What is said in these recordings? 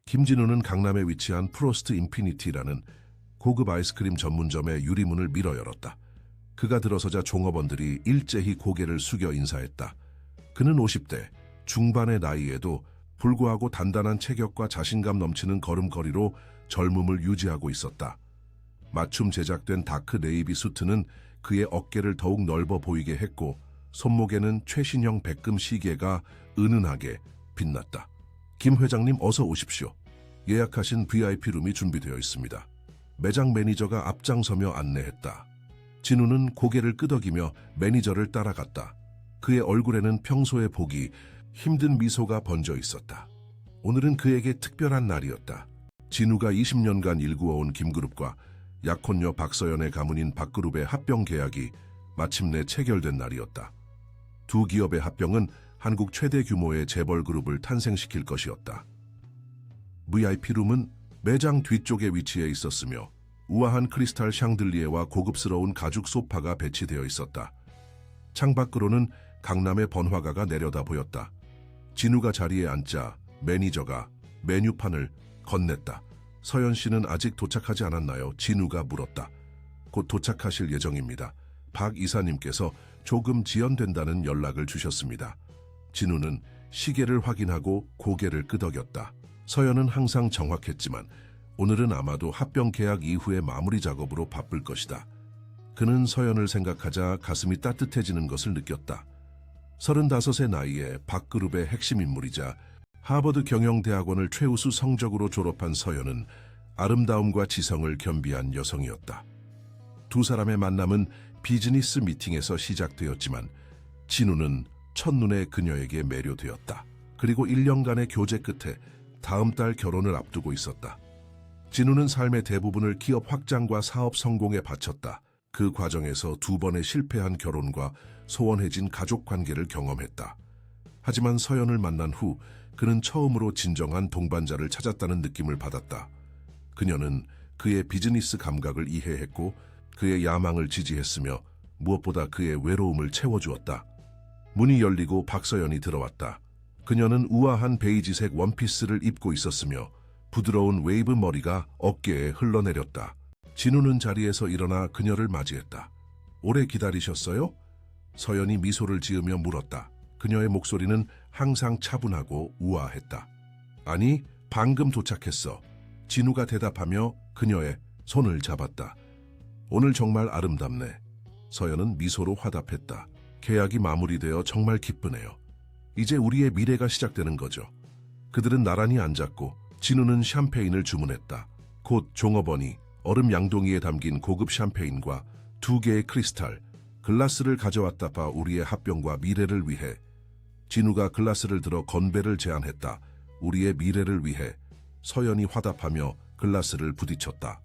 김진우는 강남에 위치한 프로스트 인피니티라는 고급 아이스크림 전문점의 유리문을 밀어 열었다. 그가 들어서자 종업원들이 일제히 고개를 숙여 인사했다. 그는 50대 중반의 나이에도 불구하고 단단한 체격과 자신감 넘치는 걸음걸이로 젊음을 유지하고 있었다. 맞춤 제작된 다크 네이비 수트는 그의 어깨를 더욱 넓어 보이게 했고 손목에는 최신형 백금 시계가 은은하게 빛났다. 김 회장님 어서 오십시오. 예약하신 VIP 룸이 준비되어 있습니다. 매장 매니저가 앞장서며 안내했다. 진우는 고개를 끄덕이며 매니저를 따라갔다. 그의 얼굴에는 평소에 보기 힘든 미소가 번져 있었다. 오늘은 그에게 특별한 날이었다. 진우가 20년간 일구어온 김그룹과 약혼녀 박서연의 가문인 박그룹의 합병 계약이 마침내 체결된 날이었다. 두 기업의 합병은 한국 최대 규모의 재벌 그룹을 탄생시킬 것이었다. VIP룸은 매장 뒤쪽에 위치해 있었으며 우아한 크리스탈 샹들리에와 고급스러운 가죽 소파가 배치되어 있었다. 창밖으로는 강남의 번화가가 내려다 보였다. 진우가 자리에 앉자 매니저가 메뉴판을 건넸다. 서연 씨는 아직 도착하지 않았나요? 진우가 물었다. 곧 도착하실 예정입니다. 박 이사님께서 조금 지연된다는 연락을 주셨습니다. 진우는 시계를 확인하고 고개를 끄덕였다. 서연은 항상 정확했지만 오늘은 아마도 합병 계약 이후의 마무리 작업으로 바쁠 것이다. 그는 서연을 생각하자 가슴이 따뜻해지는 것을 느꼈다. 35의 나이에 박그룹의 핵심 인물이자 하버드 경영대학원을 최우수 성적으로 졸업한 서연은 아름다움과 지성을 겸비한 여성이었다. 두 사람의 만남은 비즈니스 미팅에서 시작되었지만 진우는 첫눈에 그녀에게 매료되었다. 그리고 1년간의 교제 끝에 다음 달 결혼을 앞두고 있었다. 진우는 삶의 대부분을 기업 확장과 사업 성공에 바쳤다. 그 과정에서 2번의 실패한 결혼과 소원해진 가족 관계를 경험했다. 하지만 서연을 만난 후 그는 처음으로 진정한 동반자를 찾았다는 느낌을 받았다. 그녀는 그의 비즈니스 감각을 이해했고 그의 야망을 지지했으며 무엇보다 그의 외로움을 채워주었다. 문이 열리고 박서연이 들어왔다. 그녀는 우아한 베이지색 원피스를 입고 있었으며 부드러운 웨이브 머리가 어깨에 흘러내렸다. 진우는 자리에서 일어나 그녀를 맞이했다. 오래 기다리셨어요? 서연이 미소를 지으며 물었다. 그녀의 목소리는 항상 차분하고 우아했다. 아니, 방금 도착했어. 진우가 대답하며 그녀의 손을 잡았다. 오늘 정말 아름답네. 서연은 미소로 화답했다. 계약이 마무리되어 정말 기쁘네요. 이제 우리의 미래가 시작되는 거죠. 그들은 나란히 앉았고 진우는 샴페인을 주문했다. 곧 종업원이 얼음 양동이에 담긴 고급 샴페인과 2개의 크리스탈, 글라스를 가져왔다 봐 우리의 합병과 미래를 위해. 진우가 글라스를 들어 건배를 제안했다. 우리의 미래를 위해. 서연이 화답하며 글라스를 부딪혔다.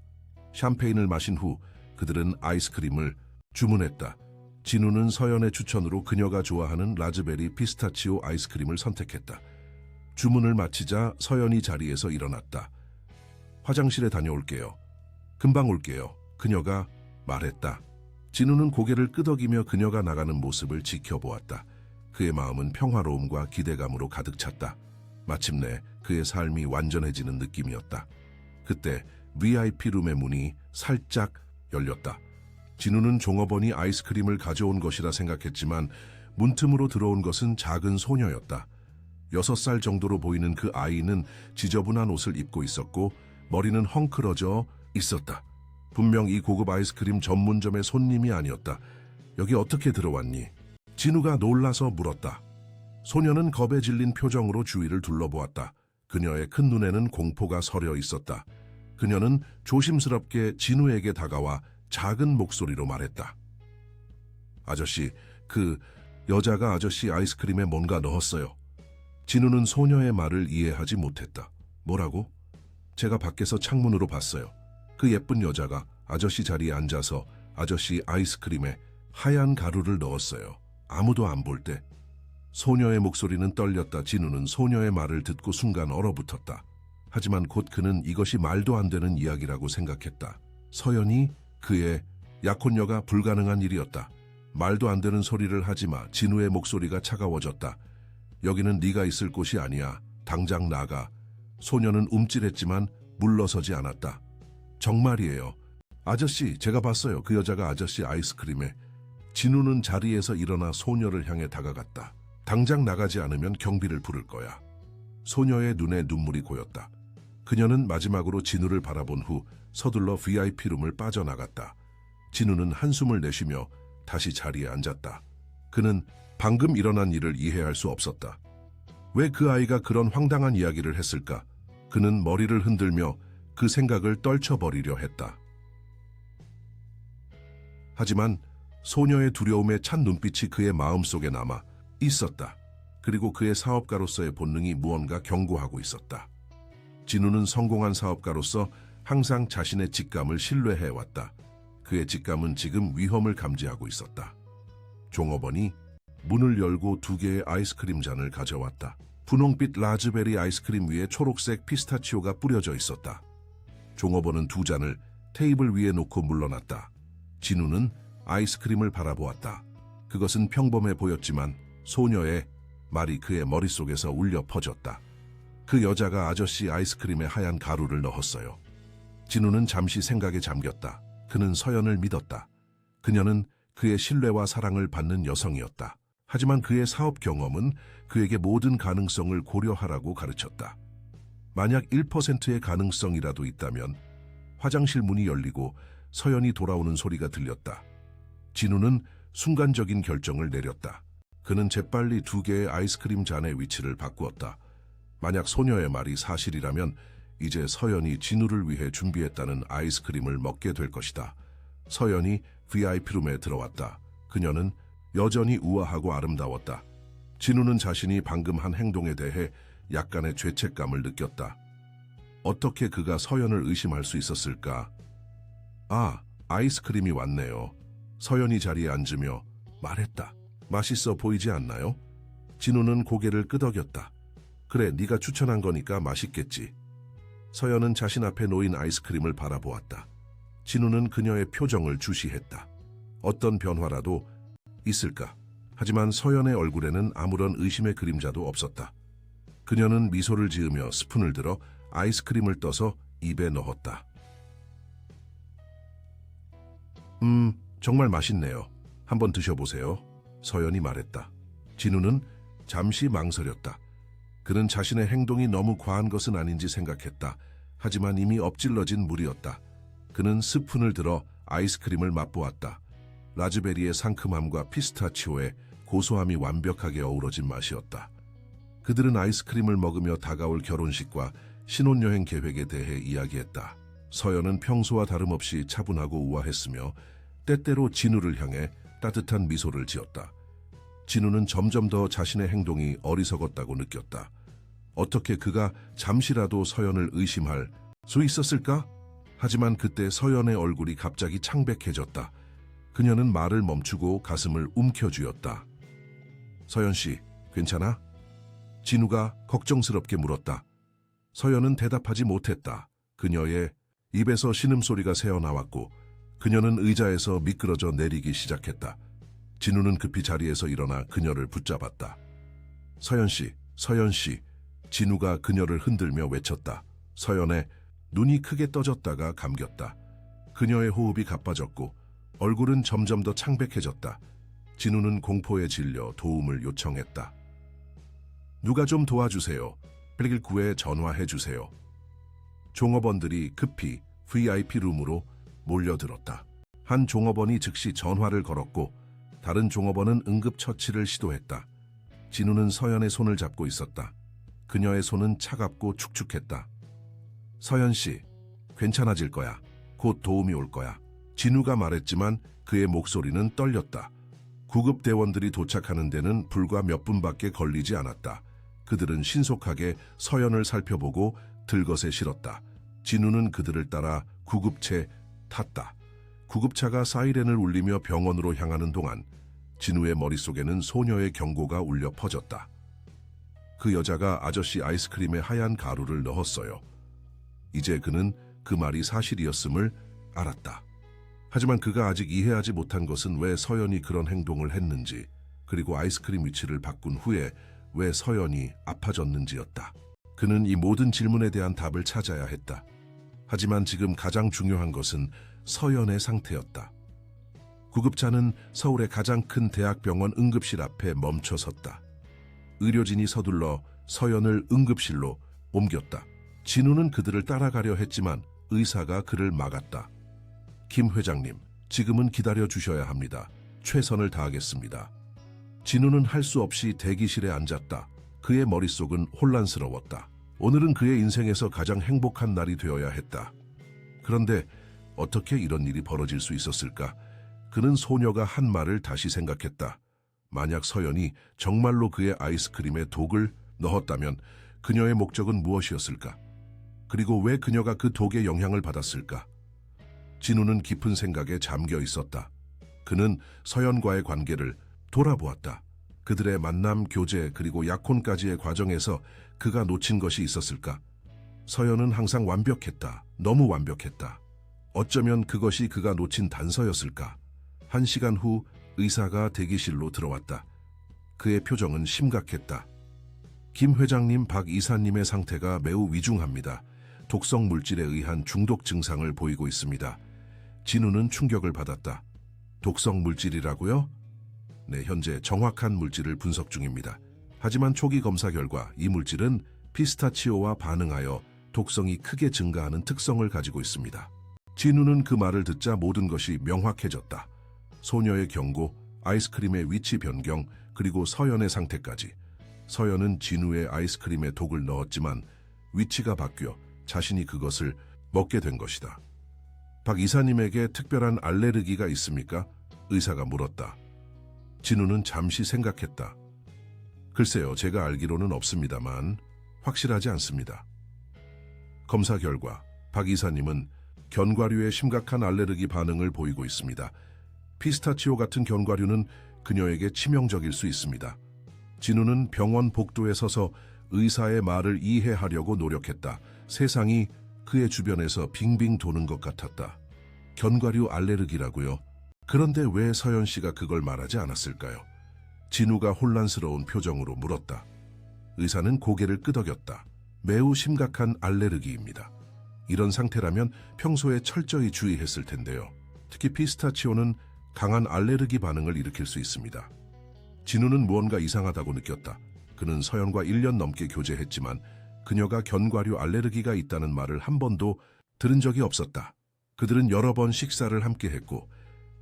샴페인을 마신 후 그들은 아이스크림을 주문했다. 진우는 서연의 추천으로 그녀가 좋아하는 라즈베리 피스타치오 아이스크림을 선택했다. 주문을 마치자 서연이 자리에서 일어났다. 화장실에 다녀올게요. 금방 올게요. 그녀가 말했다. 진우는 고개를 끄덕이며 그녀가 나가는 모습을 지켜보았다. 그의 마음은 평화로움과 기대감으로 가득 찼다. 마침내 그의 삶이 완전해지는 느낌이었다. 그때 VIP 룸의 문이 살짝 열렸다. 진우는 종업원이 아이스크림을 가져온 것이라 생각했지만 문틈으로 들어온 것은 작은 소녀였다. 6살 정도로 보이는 그 아이는 지저분한 옷을 입고 있었고 머리는 헝클어져 있었다. 분명 이 고급 아이스크림 전문점의 손님이 아니었다. 여기 어떻게 들어왔니? 진우가 놀라서 물었다. 소녀는 겁에 질린 표정으로 주위를 둘러보았다. 그녀의 큰 눈에는 공포가 서려 있었다. 그녀는 조심스럽게 진우에게 다가와 작은 목소리로 말했다. 아저씨, 그 여자가 아저씨 아이스크림에 뭔가 넣었어요. 진우는 소녀의 말을 이해하지 못했다. 뭐라고? 제가 밖에서 창문으로 봤어요. 그 예쁜 여자가 아저씨 자리에 앉아서 아저씨 아이스크림에 하얀 가루를 넣었어요. 아무도 안 볼 때. 소녀의 목소리는 떨렸다. 진우는 소녀의 말을 듣고 순간 얼어붙었다. 하지만 곧 그는 이것이 말도 안 되는 이야기라고 생각했다. 서연이 그의 약혼녀가 불가능한 일이었다. 말도 안 되는 소리를 하지 마. 진우의 목소리가 차가워졌다. 여기는 네가 있을 곳이 아니야. 당장 나가. 소녀는 움찔했지만 물러서지 않았다. 정말이에요. 아저씨, 제가 봤어요. 그 여자가 아저씨 아이스크림에. 진우는 자리에서 일어나 소녀를 향해 다가갔다. 당장 나가지 않으면 경비를 부를 거야. 소녀의 눈에 눈물이 고였다. 그녀는 마지막으로 진우를 바라본 후 서둘러 VIP룸을 빠져나갔다. 진우는 한숨을 내쉬며 다시 자리에 앉았다. 그는 방금 일어난 일을 이해할 수 없었다. 왜 그 아이가 그런 황당한 이야기를 했을까? 그는 머리를 흔들며 그 생각을 떨쳐버리려 했다. 하지만 소녀의 두려움에 찬 눈빛이 그의 마음속에 남아 있었다. 그리고 그의 사업가로서의 본능이 무언가 경고하고 있었다. 진우는 성공한 사업가로서 항상 자신의 직감을 신뢰해왔다. 그의 직감은 지금 위험을 감지하고 있었다. 종업원이 문을 열고 2개의 아이스크림 잔을 가져왔다. 분홍빛 라즈베리 아이스크림 위에 초록색 피스타치오가 뿌려져 있었다. 종업원은 2잔을 테이블 위에 놓고 물러났다. 진우는 아이스크림을 바라보았다. 그것은 평범해 보였지만 소녀의 말이 그의 머릿속에서 울려 퍼졌다. 그 여자가 아저씨 아이스크림에 하얀 가루를 넣었어요. 진우는 잠시 생각에 잠겼다. 그는 서연을 믿었다. 그녀는 그의 신뢰와 사랑을 받는 여성이었다. 하지만 그의 사업 경험은 그에게 모든 가능성을 고려하라고 가르쳤다. 만약 1%의 가능성이라도 있다면 화장실 문이 열리고 서연이 돌아오는 소리가 들렸다. 진우는 순간적인 결정을 내렸다. 그는 재빨리 2개의 아이스크림 잔의 위치를 바꾸었다. 만약 소녀의 말이 사실이라면 이제 서연이 진우를 위해 준비했다는 아이스크림을 먹게 될 것이다. 서연이 VIP룸에 들어왔다. 그녀는 여전히 우아하고 아름다웠다. 진우는 자신이 방금 한 행동에 대해 약간의 죄책감을 느꼈다. 어떻게 그가 서연을 의심할 수 있었을까? 아, 아이스크림이 왔네요. 서연이 자리에 앉으며 말했다. 맛있어 보이지 않나요? 진우는 고개를 끄덕였다. 그래, 네가 추천한 거니까 맛있겠지. 서연은 자신 앞에 놓인 아이스크림을 바라보았다. 진우는 그녀의 표정을 주시했다. 어떤 변화라도 있을까? 하지만 서연의 얼굴에는 아무런 의심의 그림자도 없었다. 그녀는 미소를 지으며 스푼을 들어 아이스크림을 떠서 입에 넣었다. 정말 맛있네요. 한번 드셔보세요. 서연이 말했다. 진우는 잠시 망설였다. 그는 자신의 행동이 너무 과한 것은 아닌지 생각했다. 하지만 이미 엎질러진 물이었다. 그는 스푼을 들어 아이스크림을 맛보았다. 라즈베리의 상큼함과 피스타치오의 고소함이 완벽하게 어우러진 맛이었다. 그들은 아이스크림을 먹으며 다가올 결혼식과 신혼여행 계획에 대해 이야기했다. 서연은 평소와 다름없이 차분하고 우아했으며 때때로 진우를 향해 따뜻한 미소를 지었다. 진우는 점점 더 자신의 행동이 어리석었다고 느꼈다. 어떻게 그가 잠시라도 서연을 의심할 수 있었을까? 하지만 그때 서연의 얼굴이 갑자기 창백해졌다. 그녀는 말을 멈추고 가슴을 움켜쥐었다. 서연 씨, 괜찮아? 진우가 걱정스럽게 물었다. 서연은 대답하지 못했다. 그녀의 입에서 신음소리가 새어나왔고 그녀는 의자에서 미끄러져 내리기 시작했다. 진우는 급히 자리에서 일어나 그녀를 붙잡았다. 서연 씨, 서연 씨. 진우가 그녀를 흔들며 외쳤다. 서연의 눈이 크게 떠졌다가 감겼다. 그녀의 호흡이 가빠졌고 얼굴은 점점 더 창백해졌다. 진우는 공포에 질려 도움을 요청했다. 누가 좀 도와주세요. 119에 전화해주세요. 종업원들이 급히 VIP룸으로 몰려들었다. 한 종업원이 즉시 전화를 걸었고 다른 종업원은 응급처치를 시도했다. 진우는 서연의 손을 잡고 있었다. 그녀의 손은 차갑고 축축했다. 서연 씨, 괜찮아질 거야. 곧 도움이 올 거야. 진우가 말했지만 그의 목소리는 떨렸다. 구급대원들이 도착하는 데는 불과 몇 분밖에 걸리지 않았다. 그들은 신속하게 서연을 살펴보고 들것에 실었다. 진우는 그들을 따라 구급차에 탔다. 구급차가 사이렌을 울리며 병원으로 향하는 동안 진우의 머릿속에는 소녀의 경고가 울려 퍼졌다. 그 여자가 아저씨 아이스크림에 하얀 가루를 넣었어요. 이제 그는 그 말이 사실이었음을 알았다. 하지만 그가 아직 이해하지 못한 것은 왜 서연이 그런 행동을 했는지, 그리고 아이스크림 위치를 바꾼 후에 왜 서연이 아파졌는지였다. 그는 이 모든 질문에 대한 답을 찾아야 했다. 하지만 지금 가장 중요한 것은 서연의 상태였다. 구급차는 서울의 가장 큰 대학병원 응급실 앞에 멈춰 섰다. 의료진이 서둘러 서연을 응급실로 옮겼다. 진우는 그들을 따라가려 했지만 의사가 그를 막았다. 김 회장님, 지금은 기다려 주셔야 합니다. 최선을 다하겠습니다. 진우는 할 수 없이 대기실에 앉았다. 그의 머릿속은 혼란스러웠다. 오늘은 그의 인생에서 가장 행복한 날이 되어야 했다. 그런데 어떻게 이런 일이 벌어질 수 있었을까? 그는 소녀가 한 말을 다시 생각했다. 만약 서연이 정말로 그의 아이스크림에 독을 넣었다면 그녀의 목적은 무엇이었을까? 그리고 왜 그녀가 그 독의 영향을 받았을까? 진우는 깊은 생각에 잠겨 있었다. 그는 서연과의 관계를 돌아보았다. 그들의 만남, 교제, 그리고 약혼까지의 과정에서 그가 놓친 것이 있었을까? 서연은 항상 완벽했다. 너무 완벽했다. 어쩌면 그것이 그가 놓친 단서였을까? 1시간 후 의사가 대기실로 들어왔다. 그의 표정은 심각했다. 김 회장님, 박 이사님의 상태가 매우 위중합니다. 독성 물질에 의한 중독 증상을 보이고 있습니다. 진우는 충격을 받았다. 독성 물질이라고요? 네, 현재 정확한 물질을 분석 중입니다. 하지만 초기 검사 결과 이 물질은 피스타치오와 반응하여 독성이 크게 증가하는 특성을 가지고 있습니다. 진우는 그 말을 듣자 모든 것이 명확해졌다. 소녀의 경고, 아이스크림의 위치 변경, 그리고 서연의 상태까지. 서연은 진우의 아이스크림에 독을 넣었지만 위치가 바뀌어 자신이 그것을 먹게 된 것이다. 박 이사님에게 특별한 알레르기가 있습니까? 의사가 물었다. 진우는 잠시 생각했다. 글쎄요, 제가 알기로는 없습니다만 확실하지 않습니다. 검사 결과 박 이사님은 견과류에 심각한 알레르기 반응을 보이고 있습니다. 피스타치오 같은 견과류는 그녀에게 치명적일 수 있습니다. 진우는 병원 복도에 서서 의사의 말을 이해하려고 노력했다. 세상이 그의 주변에서 빙빙 도는 것 같았다. 견과류 알레르기라고요? 그런데 왜 서연 씨가 그걸 말하지 않았을까요? 진우가 혼란스러운 표정으로 물었다. 의사는 고개를 끄덕였다. 매우 심각한 알레르기입니다. 이런 상태라면 평소에 철저히 주의했을 텐데요. 특히 피스타치오는 강한 알레르기 반응을 일으킬 수 있습니다. 진우는 무언가 이상하다고 느꼈다. 그는 서연과 1년 넘게 교제했지만 그녀가 견과류 알레르기가 있다는 말을 한 번도 들은 적이 없었다. 그들은 여러 번 식사를 함께 했고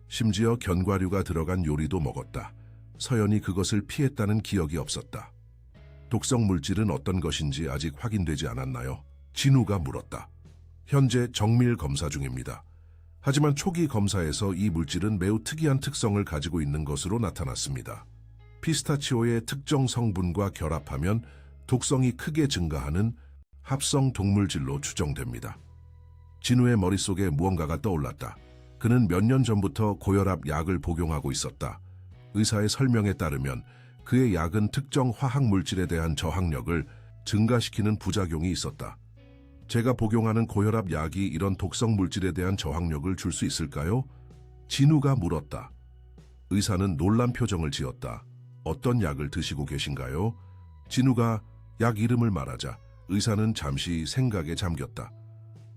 심지어 견과류가 들어간 요리도 먹었다. 서연이 그것을 피했다는 기억이 없었다. 독성 물질은 어떤 것인지 아직 확인되지 않았나요? 진우가 물었다. 현재 정밀 검사 중입니다. 하지만 초기 검사에서 이 물질은 매우 특이한 특성을 가지고 있는 것으로 나타났습니다. 피스타치오의 특정 성분과 결합하면 독성이 크게 증가하는 합성 독물질로 추정됩니다. 진우의 머릿속에 무언가가 떠올랐다. 그는 몇 년 전부터 고혈압 약을 복용하고 있었다. 의사의 설명에 따르면 그의 약은 특정 화학 물질에 대한 저항력을 증가시키는 부작용이 있었다. 제가 복용하는 고혈압 약이 이런 독성 물질에 대한 저항력을 줄 수 있을까요? 진우가 물었다. 의사는 놀란 표정을 지었다. 어떤 약을 드시고 계신가요? 진우가 약 이름을 말하자 의사는 잠시 생각에 잠겼다.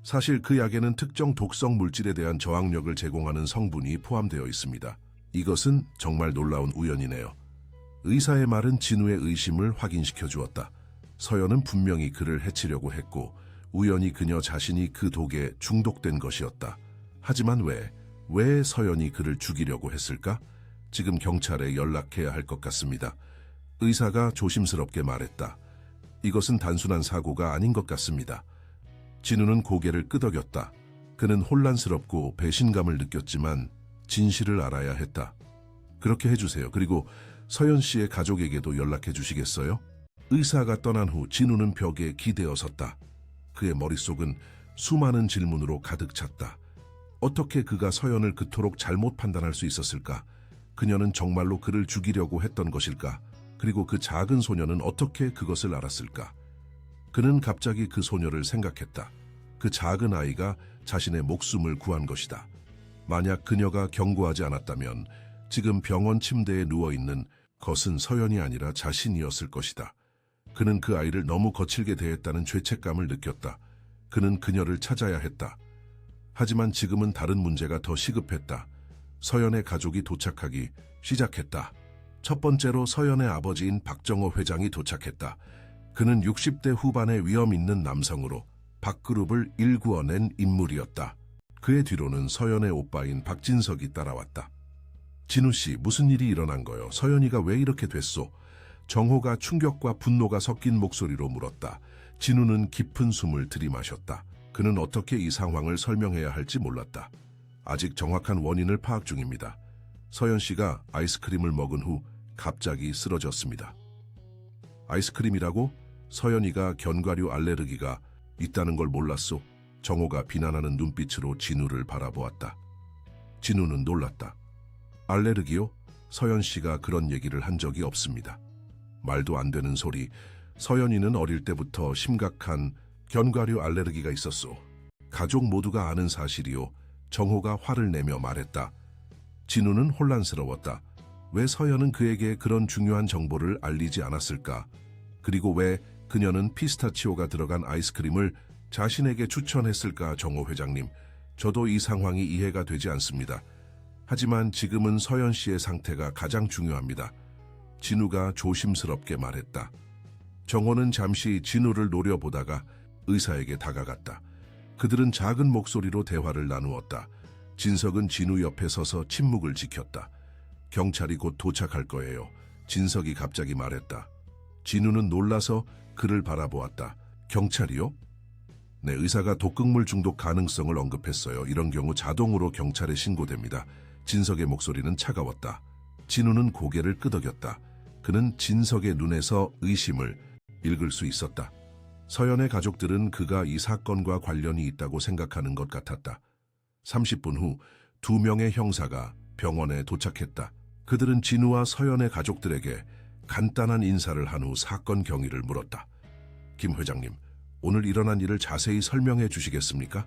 사실 그 약에는 특정 독성 물질에 대한 저항력을 제공하는 성분이 포함되어 있습니다. 이것은 정말 놀라운 우연이네요. 의사의 말은 진우의 의심을 확인시켜 주었다. 서연은 분명히 그를 해치려고 했고 우연히 그녀 자신이 그 독에 중독된 것이었다. 하지만 왜 서연이 그를 죽이려고 했을까? 지금 경찰에 연락해야 할 것 같습니다. 의사가 조심스럽게 말했다. 이것은 단순한 사고가 아닌 것 같습니다. 진우는 고개를 끄덕였다. 그는 혼란스럽고 배신감을 느꼈지만 진실을 알아야 했다. 그렇게 해주세요. 그리고 서연 씨의 가족에게도 연락해 주시겠어요? 의사가 떠난 후 진우는 벽에 기대어 섰다. 그의 머릿속은 수많은 질문으로 가득 찼다. 어떻게 그가 서연을 그토록 잘못 판단할 수 있었을까? 그녀는 정말로 그를 죽이려고 했던 것일까? 그리고 그 작은 소녀는 어떻게 그것을 알았을까? 그는 갑자기 그 소녀를 생각했다. 그 작은 아이가 자신의 목숨을 구한 것이다. 만약 그녀가 경고하지 않았다면 지금 병원 침대에 누워있는 것은 서연이 아니라 자신이었을 것이다. 그는 그 아이를 너무 거칠게 대했다는 죄책감을 느꼈다. 그는 그녀를 찾아야 했다. 하지만 지금은 다른 문제가 더 시급했다. 서연의 가족이 도착하기 시작했다. 첫 번째로 서연의 아버지인 박정호 회장이 도착했다. 그는 60대 후반의 위험 있는 남성으로 박그룹을 일구어낸 인물이었다. 그의 뒤로는 서연의 오빠인 박진석이 따라왔다. 진우 씨, 무슨 일이 일어난 거요? 서연이가 왜 이렇게 됐소? 정호가 충격과 분노가 섞인 목소리로 물었다. 진우는 깊은 숨을 들이마셨다. 그는 어떻게 이 상황을 설명해야 할지 몰랐다. 아직 정확한 원인을 파악 중입니다. 서연 씨가 아이스크림을 먹은 후 갑자기 쓰러졌습니다. 아이스크림이라고? 서연이가 견과류 알레르기가 있다는 걸 몰랐소. 정호가 비난하는 눈빛으로 진우를 바라보았다. 진우는 놀랐다. 알레르기요? 서연 씨가 그런 얘기를 한 적이 없습니다. 말도 안 되는 소리. 서연이는 어릴 때부터 심각한 견과류 알레르기가 있었소. 가족 모두가 아는 사실이요. 정호가 화를 내며 말했다. 진우는 혼란스러웠다. 왜 서연은 그에게 그런 중요한 정보를 알리지 않았을까? 그리고 왜 그녀는 피스타치오가 들어간 아이스크림을 자신에게 추천했을까? 정호 회장님, 저도 이 상황이 이해가 되지 않습니다. 하지만 지금은 서연 씨의 상태가 가장 중요합니다. 진우가 조심스럽게 말했다. 정호는 잠시 진우를 노려보다가 의사에게 다가갔다. 그들은 작은 목소리로 대화를 나누었다. 진석은 진우 옆에 서서 침묵을 지켰다. 경찰이 곧 도착할 거예요. 진석이 갑자기 말했다. 진우는 놀라서 그를 바라보았다. 경찰이요? 네, 의사가 독극물 중독 가능성을 언급했어요. 이런 경우 자동으로 경찰에 신고됩니다. 진석의 목소리는 차가웠다. 진우는 고개를 끄덕였다. 그는 진석의 눈에서 의심을 읽을 수 있었다. 서연의 가족들은 그가 이 사건과 관련이 있다고 생각하는 것 같았다. 30분 후 2명의 형사가 병원에 도착했다. 그들은 진우와 서연의 가족들에게 간단한 인사를 한 후 사건 경위를 물었다. 김 회장님, 오늘 일어난 일을 자세히 설명해 주시겠습니까?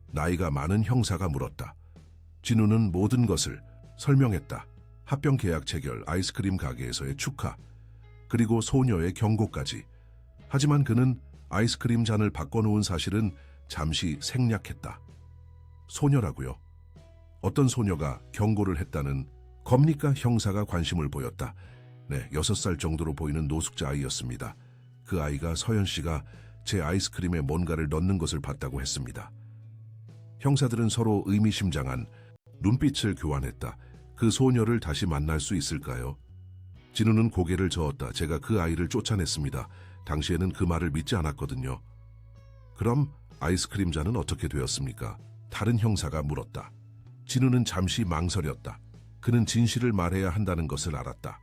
나이가 많은 형사가 물었다. 진우는 모든 것을 설명했다. 합병 계약 체결, 아이스크림 가게에서의 축하, 그리고 소녀의 경고까지. 하지만 그는 아이스크림 잔을 바꿔놓은 사실은 잠시 생략했다. 소녀라고요? 어떤 소녀가 경고를 했다는 겁니까? 형사가 관심을 보였다. 네, 6살 정도로 보이는 노숙자 아이였습니다. 그 아이가 서연 씨가 제 아이스크림에 뭔가를 넣는 것을 봤다고 했습니다. 형사들은 서로 의미심장한 눈빛을 교환했다. 그 소녀를 다시 만날 수 있을까요? 진우는 고개를 저었다. 제가 그 아이를 쫓아냈습니다. 당시에는 그 말을 믿지 않았거든요. 그럼 아이스크림 잔은 어떻게 되었습니까? 다른 형사가 물었다. 진우는 잠시 망설였다. 그는 진실을 말해야 한다는 것을 알았다.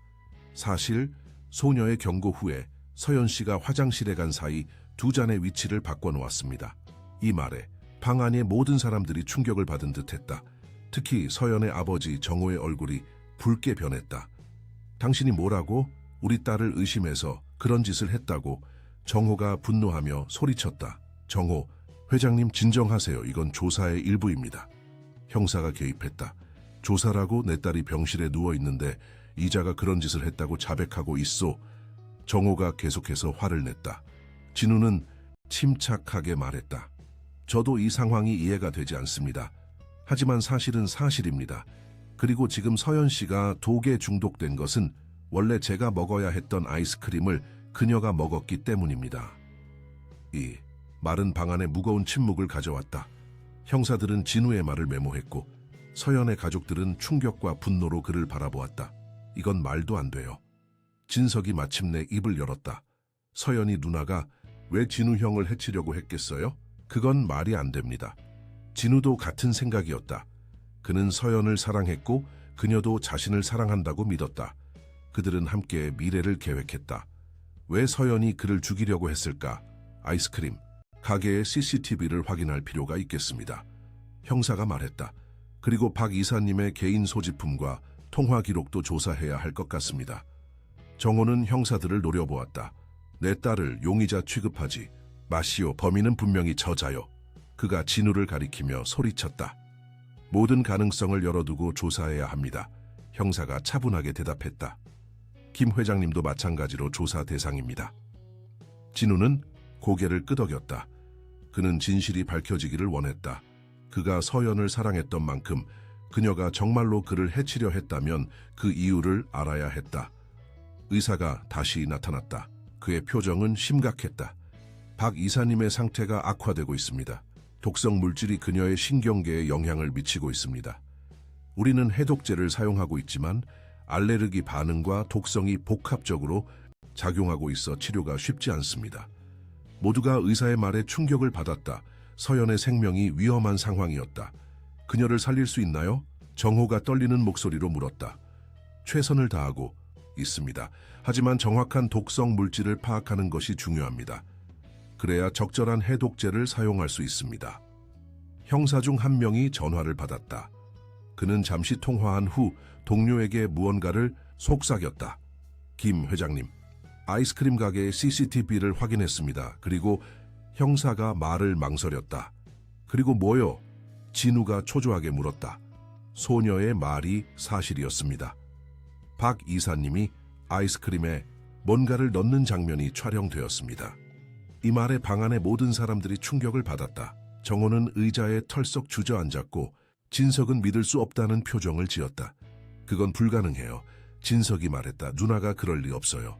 사실 소녀의 경고 후에 서연 씨가 화장실에 간 사이 2잔의 위치를 바꿔놓았습니다. 이 말에 방 안의 모든 사람들이 충격을 받은 듯했다. 특히 서연의 아버지 정호의 얼굴이 붉게 변했다. 당신이 뭐라고? 우리 딸을 의심해서 그런 짓을 했다고. 정호가 분노하며 소리쳤다. 정호, 회장님 진정하세요. 이건 조사의 일부입니다. 형사가 개입했다. 조사라고? 내 딸이 병실에 누워있는데 이자가 그런 짓을 했다고 자백하고 있소. 정호가 계속해서 화를 냈다. 진우는 침착하게 말했다. 저도 이 상황이 이해가 되지 않습니다. 하지만 사실은 사실입니다. 그리고 지금 서연 씨가 독에 중독된 것은 원래 제가 먹어야 했던 아이스크림을 그녀가 먹었기 때문입니다. 이 말은 방 안에 무거운 침묵을 가져왔다. 형사들은 진우의 말을 메모했고 서연의 가족들은 충격과 분노로 그를 바라보았다. 이건 말도 안 돼요. 진석이 마침내 입을 열었다. 서연이 누나가 왜 진우 형을 해치려고 했겠어요? 그건 말이 안 됩니다. 진우도 같은 생각이었다. 그는 서연을 사랑했고 그녀도 자신을 사랑한다고 믿었다. 그들은 함께 미래를 계획했다. 왜 서연이 그를 죽이려고 했을까? 아이스크림 가게의 CCTV를 확인할 필요가 있겠습니다. 형사가 말했다. 그리고 박 이사님의 개인 소지품과 통화 기록도 조사해야 할 것 같습니다. 정호는 형사들을 노려보았다. 내 딸을 용의자 취급하지 마시오. 범인은 분명히 저자요. 그가 진우를 가리키며 소리쳤다. 모든 가능성을 열어두고 조사해야 합니다. 형사가 차분하게 대답했다. 김 회장님도 마찬가지로 조사 대상입니다. 진우는 고개를 끄덕였다. 그는 진실이 밝혀지기를 원했다. 그가 서연을 사랑했던 만큼 그녀가 정말로 그를 해치려 했다면 그 이유를 알아야 했다. 의사가 다시 나타났다. 그의 표정은 심각했다. 박 이사님의 상태가 악화되고 있습니다. 독성 물질이 그녀의 신경계에 영향을 미치고 있습니다. 우리는 해독제를 사용하고 있지만 알레르기 반응과 독성이 복합적으로 작용하고 있어 치료가 쉽지 않습니다. 모두가 의사의 말에 충격을 받았다. 서연의 생명이 위험한 상황이었다. 그녀를 살릴 수 있나요? 정호가 떨리는 목소리로 물었다. 최선을 다하고 있습니다. 하지만 정확한 독성 물질을 파악하는 것이 중요합니다. 그래야 적절한 해독제를 사용할 수 있습니다. 형사 중 한 명이 전화를 받았다. 그는 잠시 통화한 후 동료에게 무언가를 속삭였다. 김 회장님, 아이스크림 가게의 CCTV를 확인했습니다. 그리고 형사가 말을 망설였다. 그리고 뭐요? 진우가 초조하게 물었다. 소녀의 말이 사실이었습니다. 박 이사님이 아이스크림에 뭔가를 넣는 장면이 촬영되었습니다. 이 말에 방 안의 모든 사람들이 충격을 받았다. 정호는 의자에 털썩 주저앉았고 진석은 믿을 수 없다는 표정을 지었다. 그건 불가능해요. 진석이 말했다. 누나가 그럴 리 없어요.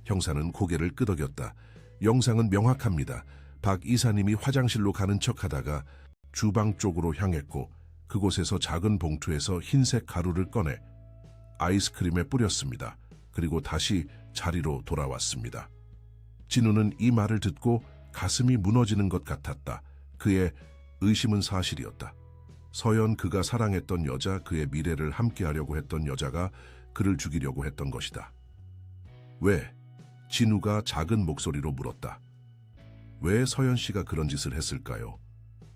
형사는 고개를 끄덕였다. 영상은 명확합니다. 박 이사님이 화장실로 가는 척하다가 주방 쪽으로 향했고 그곳에서 작은 봉투에서 흰색 가루를 꺼내 아이스크림에 뿌렸습니다. 그리고 다시 자리로 돌아왔습니다. 진우는 이 말을 듣고 가슴이 무너지는 것 같았다. 그의 의심은 사실이었다. 서연, 그가 사랑했던 여자, 그의 미래를 함께하려고 했던 여자가 그를 죽이려고 했던 것이다. 왜? 진우가 작은 목소리로 물었다. 왜 서연 씨가 그런 짓을 했을까요?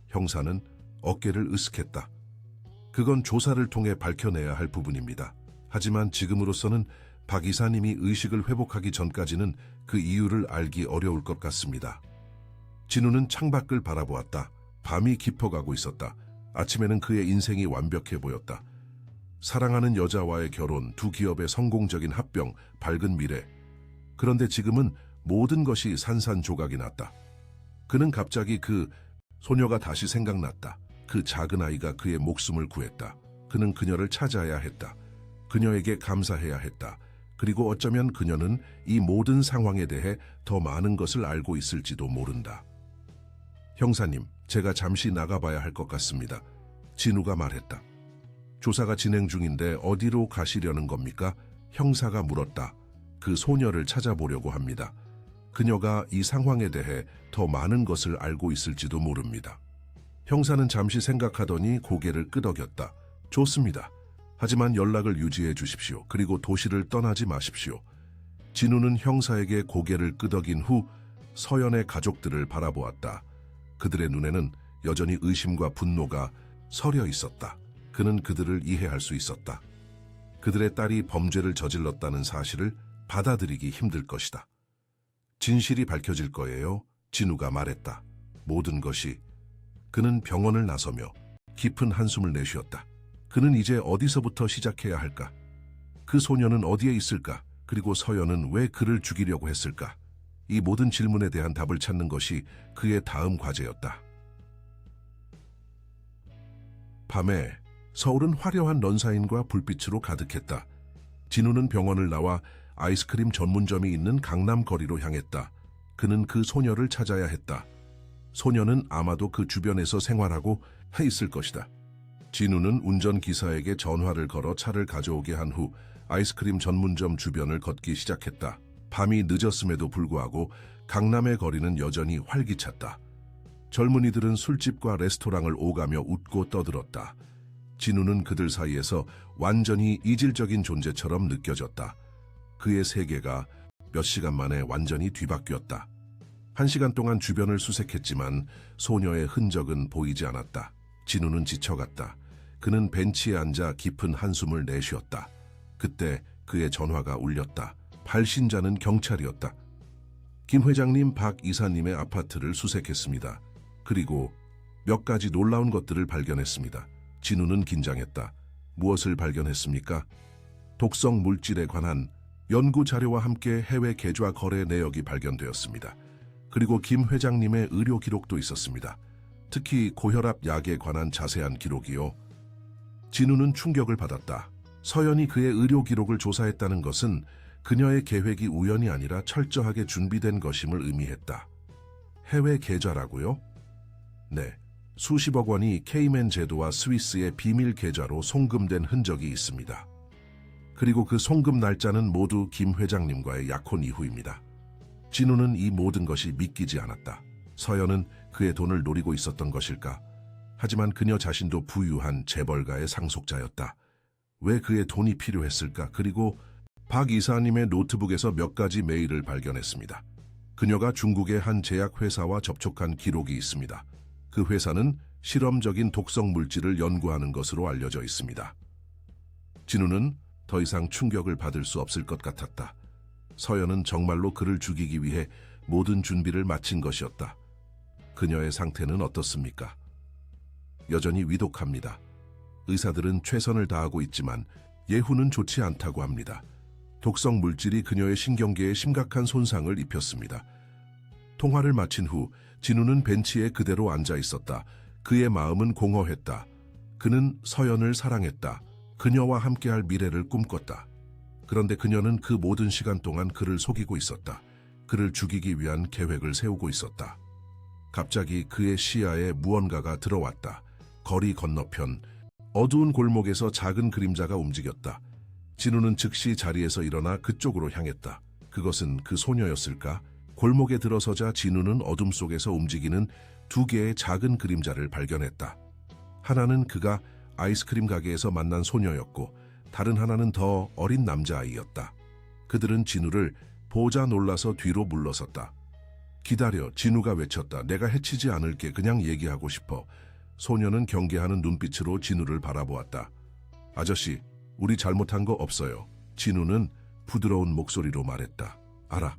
형사는 어깨를 으쓱했다. 그건 조사를 통해 밝혀내야 할 부분입니다. 하지만 지금으로서는 박 이사님이 의식을 회복하기 전까지는 그 이유를 알기 어려울 것 같습니다. 진우는 창밖을 바라보았다. 밤이 깊어가고 있었다. 아침에는 그의 인생이 완벽해 보였다. 사랑하는 여자와의 결혼, 두 기업의 성공적인 합병, 밝은 미래. 그런데 지금은 모든 것이 산산조각이 났다. 그는 갑자기 그 소녀가 다시 생각났다. 그 작은 아이가 그의 목숨을 구했다. 그는 그녀를 찾아야 했다. 그녀에게 감사해야 했다. 그리고 어쩌면 그녀는 이 모든 상황에 대해 더 많은 것을 알고 있을지도 모른다. 형사님, 제가 잠시 나가봐야 할 것 같습니다. 진우가 말했다. 조사가 진행 중인데 어디로 가시려는 겁니까? 형사가 물었다. 그 소녀를 찾아보려고 합니다. 그녀가 이 상황에 대해 더 많은 것을 알고 있을지도 모릅니다. 형사는 잠시 생각하더니 고개를 끄덕였다. 좋습니다. 하지만 연락을 유지해 주십시오. 그리고 도시를 떠나지 마십시오. 진우는 형사에게 고개를 끄덕인 후 서연의 가족들을 바라보았다. 그들의 눈에는 여전히 의심과 분노가 서려 있었다. 그는 그들을 이해할 수 있었다. 그들의 딸이 범죄를 저질렀다는 사실을 받아들이기 힘들 것이다. 진실이 밝혀질 거예요. 진우가 말했다. 모든 것이. 그는 병원을 나서며 깊은 한숨을 내쉬었다. 그는 이제 어디서부터 시작해야 할까? 그 소녀는 어디에 있을까? 그리고 서연은 왜 그를 죽이려고 했을까? 이 모든 질문에 대한 답을 찾는 것이 그의 다음 과제였다. 밤에 서울은 화려한 런사인과 불빛으로 가득했다. 진우는 병원을 나와 아이스크림 전문점이 있는 강남 거리로 향했다. 그는 그 소녀를 찾아야 했다. 소녀는 아마도 그 주변에서 생활하고 있을 것이다. 진우는 운전기사에게 전화를 걸어 차를 가져오게 한 후 아이스크림 전문점 주변을 걷기 시작했다. 밤이 늦었음에도 불구하고 강남의 거리는 여전히 활기찼다. 젊은이들은 술집과 레스토랑을 오가며 웃고 떠들었다. 진우는 그들 사이에서 완전히 이질적인 존재처럼 느껴졌다. 그의 세계가 몇 시간 만에 완전히 뒤바뀌었다. 1시간 동안 주변을 수색했지만 소녀의 흔적은 보이지 않았다. 진우는 지쳐갔다. 그는 벤치에 앉아 깊은 한숨을 내쉬었다. 그때 그의 전화가 울렸다. 발신자는 경찰이었다. 김 회장님, 박 이사님의 아파트를 수색했습니다. 그리고 몇 가지 놀라운 것들을 발견했습니다. 진우는 긴장했다. 무엇을 발견했습니까? 독성 물질에 관한 연구 자료와 함께 해외 계좌 거래 내역이 발견되었습니다. 그리고 김 회장님의 의료 기록도 있었습니다. 특히 고혈압 약에 관한 자세한 기록이요. 진우는 충격을 받았다. 서연이 그의 의료 기록을 조사했다는 것은 그녀의 계획이 우연이 아니라 철저하게 준비된 것임을 의미했다. 해외 계좌라고요? 네. 수십억 원이 케이맨 제도와 스위스의 비밀 계좌로 송금된 흔적이 있습니다. 그리고 그 송금 날짜는 모두 김 회장님과의 약혼 이후입니다. 진우는 이 모든 것이 믿기지 않았다. 서연은 그의 돈을 노리고 있었던 것일까? 하지만 그녀 자신도 부유한 재벌가의 상속자였다. 왜 그의 돈이 필요했을까? 그리고 박 이사님의 노트북에서 몇 가지 메일을 발견했습니다. 그녀가 중국의 한 제약회사와 접촉한 기록이 있습니다. 그 회사는 실험적인 독성 물질을 연구하는 것으로 알려져 있습니다. 진우는 더 이상 충격을 받을 수 없을 것 같았다. 서연은 정말로 그를 죽이기 위해 모든 준비를 마친 것이었다. 그녀의 상태는 어떻습니까? 여전히 위독합니다. 의사들은 최선을 다하고 있지만 예후는 좋지 않다고 합니다. 독성 물질이 그녀의 신경계에 심각한 손상을 입혔습니다. 통화를 마친 후 진우는 벤치에 그대로 앉아 있었다. 그의 마음은 공허했다. 그는 서연을 사랑했다. 그녀와 함께할 미래를 꿈꿨다. 그런데 그녀는 그 모든 시간 동안 그를 속이고 있었다. 그를 죽이기 위한 계획을 세우고 있었다. 갑자기 그의 시야에 무언가가 들어왔다. 거리 건너편, 어두운 골목에서 작은 그림자가 움직였다. 진우는 즉시 자리에서 일어나 그쪽으로 향했다. 그것은 그 소녀였을까? 골목에 들어서자 진우는 어둠 속에서 움직이는 두 개의 작은 그림자를 발견했다. 하나는 그가 아이스크림 가게에서 만난 소녀였고 다른 하나는 더 어린 남자아이였다. 그들은 진우를 보자 놀라서 뒤로 물러섰다. 기다려, 진우가 외쳤다. 내가 해치지 않을게. 그냥 얘기하고 싶어. 소녀는 경계하는 눈빛으로 진우를 바라보았다. 아저씨, 우리 잘못한 거 없어요. 진우는 부드러운 목소리로 말했다. 알아.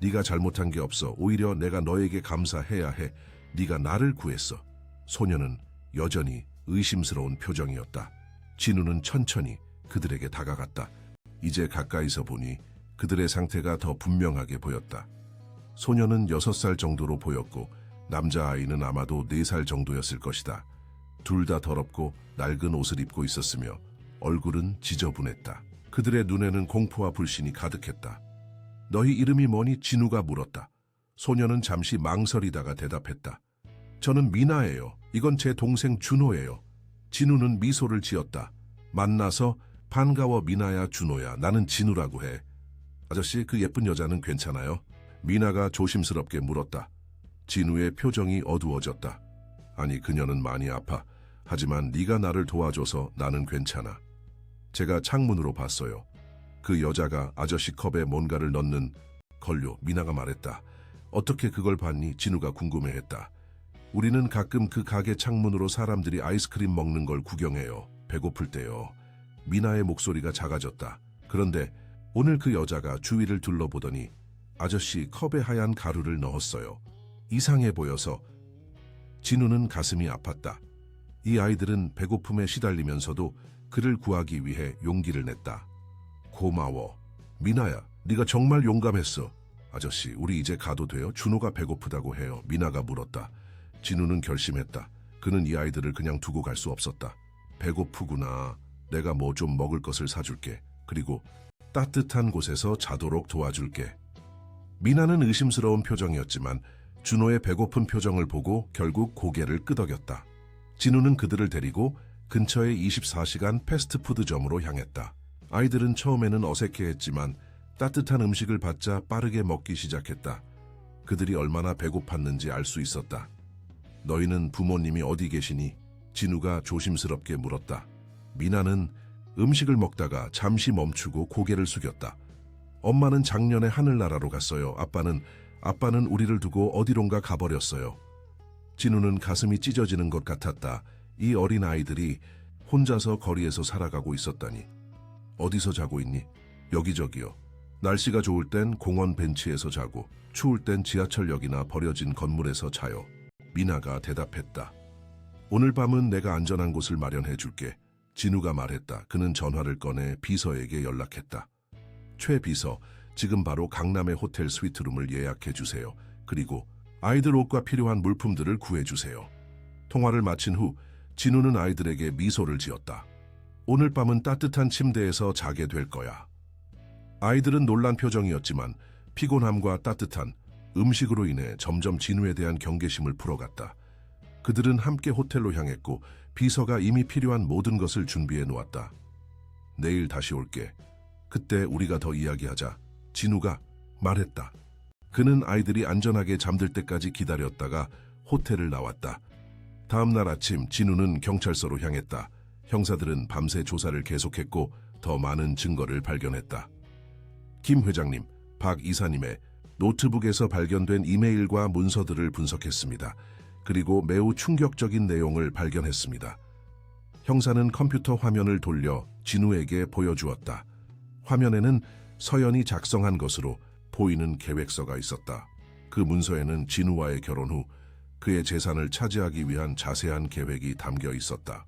네가 잘못한 게 없어. 오히려 내가 너에게 감사해야 해. 네가 나를 구했어. 소녀는 여전히 의심스러운 표정이었다. 진우는 천천히 그들에게 다가갔다. 이제 가까이서 보니 그들의 상태가 더 분명하게 보였다. 소녀는 6살 정도로 보였고 남자아이는 아마도 4살 정도였을 것이다. 둘 다 더럽고 낡은 옷을 입고 있었으며 얼굴은 지저분했다. 그들의 눈에는 공포와 불신이 가득했다. 너희 이름이 뭐니? 진우가 물었다. 소녀는 잠시 망설이다가 대답했다. 저는 미나예요. 이건 제 동생 준호예요. 진우는 미소를 지었다. 만나서 반가워. 미나야, 준호야. 나는 진우라고 해. 아저씨, 그 예쁜 여자는 괜찮아요? 미나가 조심스럽게 물었다. 진우의 표정이 어두워졌다. 아니, 그녀는 많이 아파. 하지만 네가 나를 도와줘서 나는 괜찮아. 제가 창문으로 봤어요. 그 여자가 아저씨 컵에 뭔가를 넣는 걸요. 미나가 말했다. 어떻게 그걸 봤니? 진우가 궁금해했다. 우리는 가끔 그 가게 창문으로 사람들이 아이스크림 먹는 걸 구경해요. 배고플 때요. 미나의 목소리가 작아졌다. 그런데 오늘 그 여자가 주위를 둘러보더니 아저씨 컵에 하얀 가루를 넣었어요. 이상해 보여서. 진우는 가슴이 아팠다. 이 아이들은 배고픔에 시달리면서도 그를 구하기 위해 용기를 냈다. 고마워. 미나야, 네가 정말 용감했어. 아저씨, 우리 이제 가도 돼요? 준호가 배고프다고 해요. 미나가 물었다. 진우는 결심했다. 그는 이 아이들을 그냥 두고 갈 수 없었다. 배고프구나. 내가 뭐 좀 먹을 것을 사줄게. 그리고 따뜻한 곳에서 자도록 도와줄게. 미나는 의심스러운 표정이었지만 준호의 배고픈 표정을 보고 결국 고개를 끄덕였다. 진우는 그들을 데리고 근처의 24시간 패스트푸드점으로 향했다. 아이들은 처음에는 어색해했지만 따뜻한 음식을 받자 빠르게 먹기 시작했다. 그들이 얼마나 배고팠는지 알 수 있었다. 너희는 부모님이 어디 계시니? 진우가 조심스럽게 물었다. 미나는 음식을 먹다가 잠시 멈추고 고개를 숙였다. 엄마는 작년에 하늘나라로 갔어요. 아빠는 우리를 두고 어디론가 가버렸어요. 진우는 가슴이 찢어지는 것 같았다. 이 어린 아이들이 혼자서 거리에서 살아가고 있었다니. 어디서 자고 있니? 여기저기요. 날씨가 좋을 땐 공원 벤치에서 자고 추울 땐 지하철역이나 버려진 건물에서 자요. 미나가 대답했다. 오늘 밤은 내가 안전한 곳을 마련해 줄게. 진우가 말했다. 그는 전화를 꺼내 비서에게 연락했다. 최 비서, 지금 바로 강남의 호텔 스위트룸을 예약해 주세요. 그리고 아이들 옷과 필요한 물품들을 구해 주세요. 통화를 마친 후 진우는 아이들에게 미소를 지었다. 오늘 밤은 따뜻한 침대에서 자게 될 거야. 아이들은 놀란 표정이었지만 피곤함과 따뜻한 음식으로 인해 점점 진우에 대한 경계심을 풀어갔다. 그들은 함께 호텔로 향했고 비서가 이미 필요한 모든 것을 준비해 놓았다. 내일 다시 올게. 그때 우리가 더 이야기하자. 진우가 말했다. 그는 아이들이 안전하게 잠들 때까지 기다렸다가 호텔을 나왔다. 다음 날 아침 진우는 경찰서로 향했다. 형사들은 밤새 조사를 계속했고 더 많은 증거를 발견했다. 김 회장님, 박 이사님의 노트북에서 발견된 이메일과 문서들을 분석했습니다. 그리고 매우 충격적인 내용을 발견했습니다. 형사는 컴퓨터 화면을 돌려 진우에게 보여주었다. 화면에는 서연이 작성한 것으로 보이는 계획서가 있었다. 그 문서에는 진우와의 결혼 후 그의 재산을 차지하기 위한 자세한 계획이 담겨 있었다.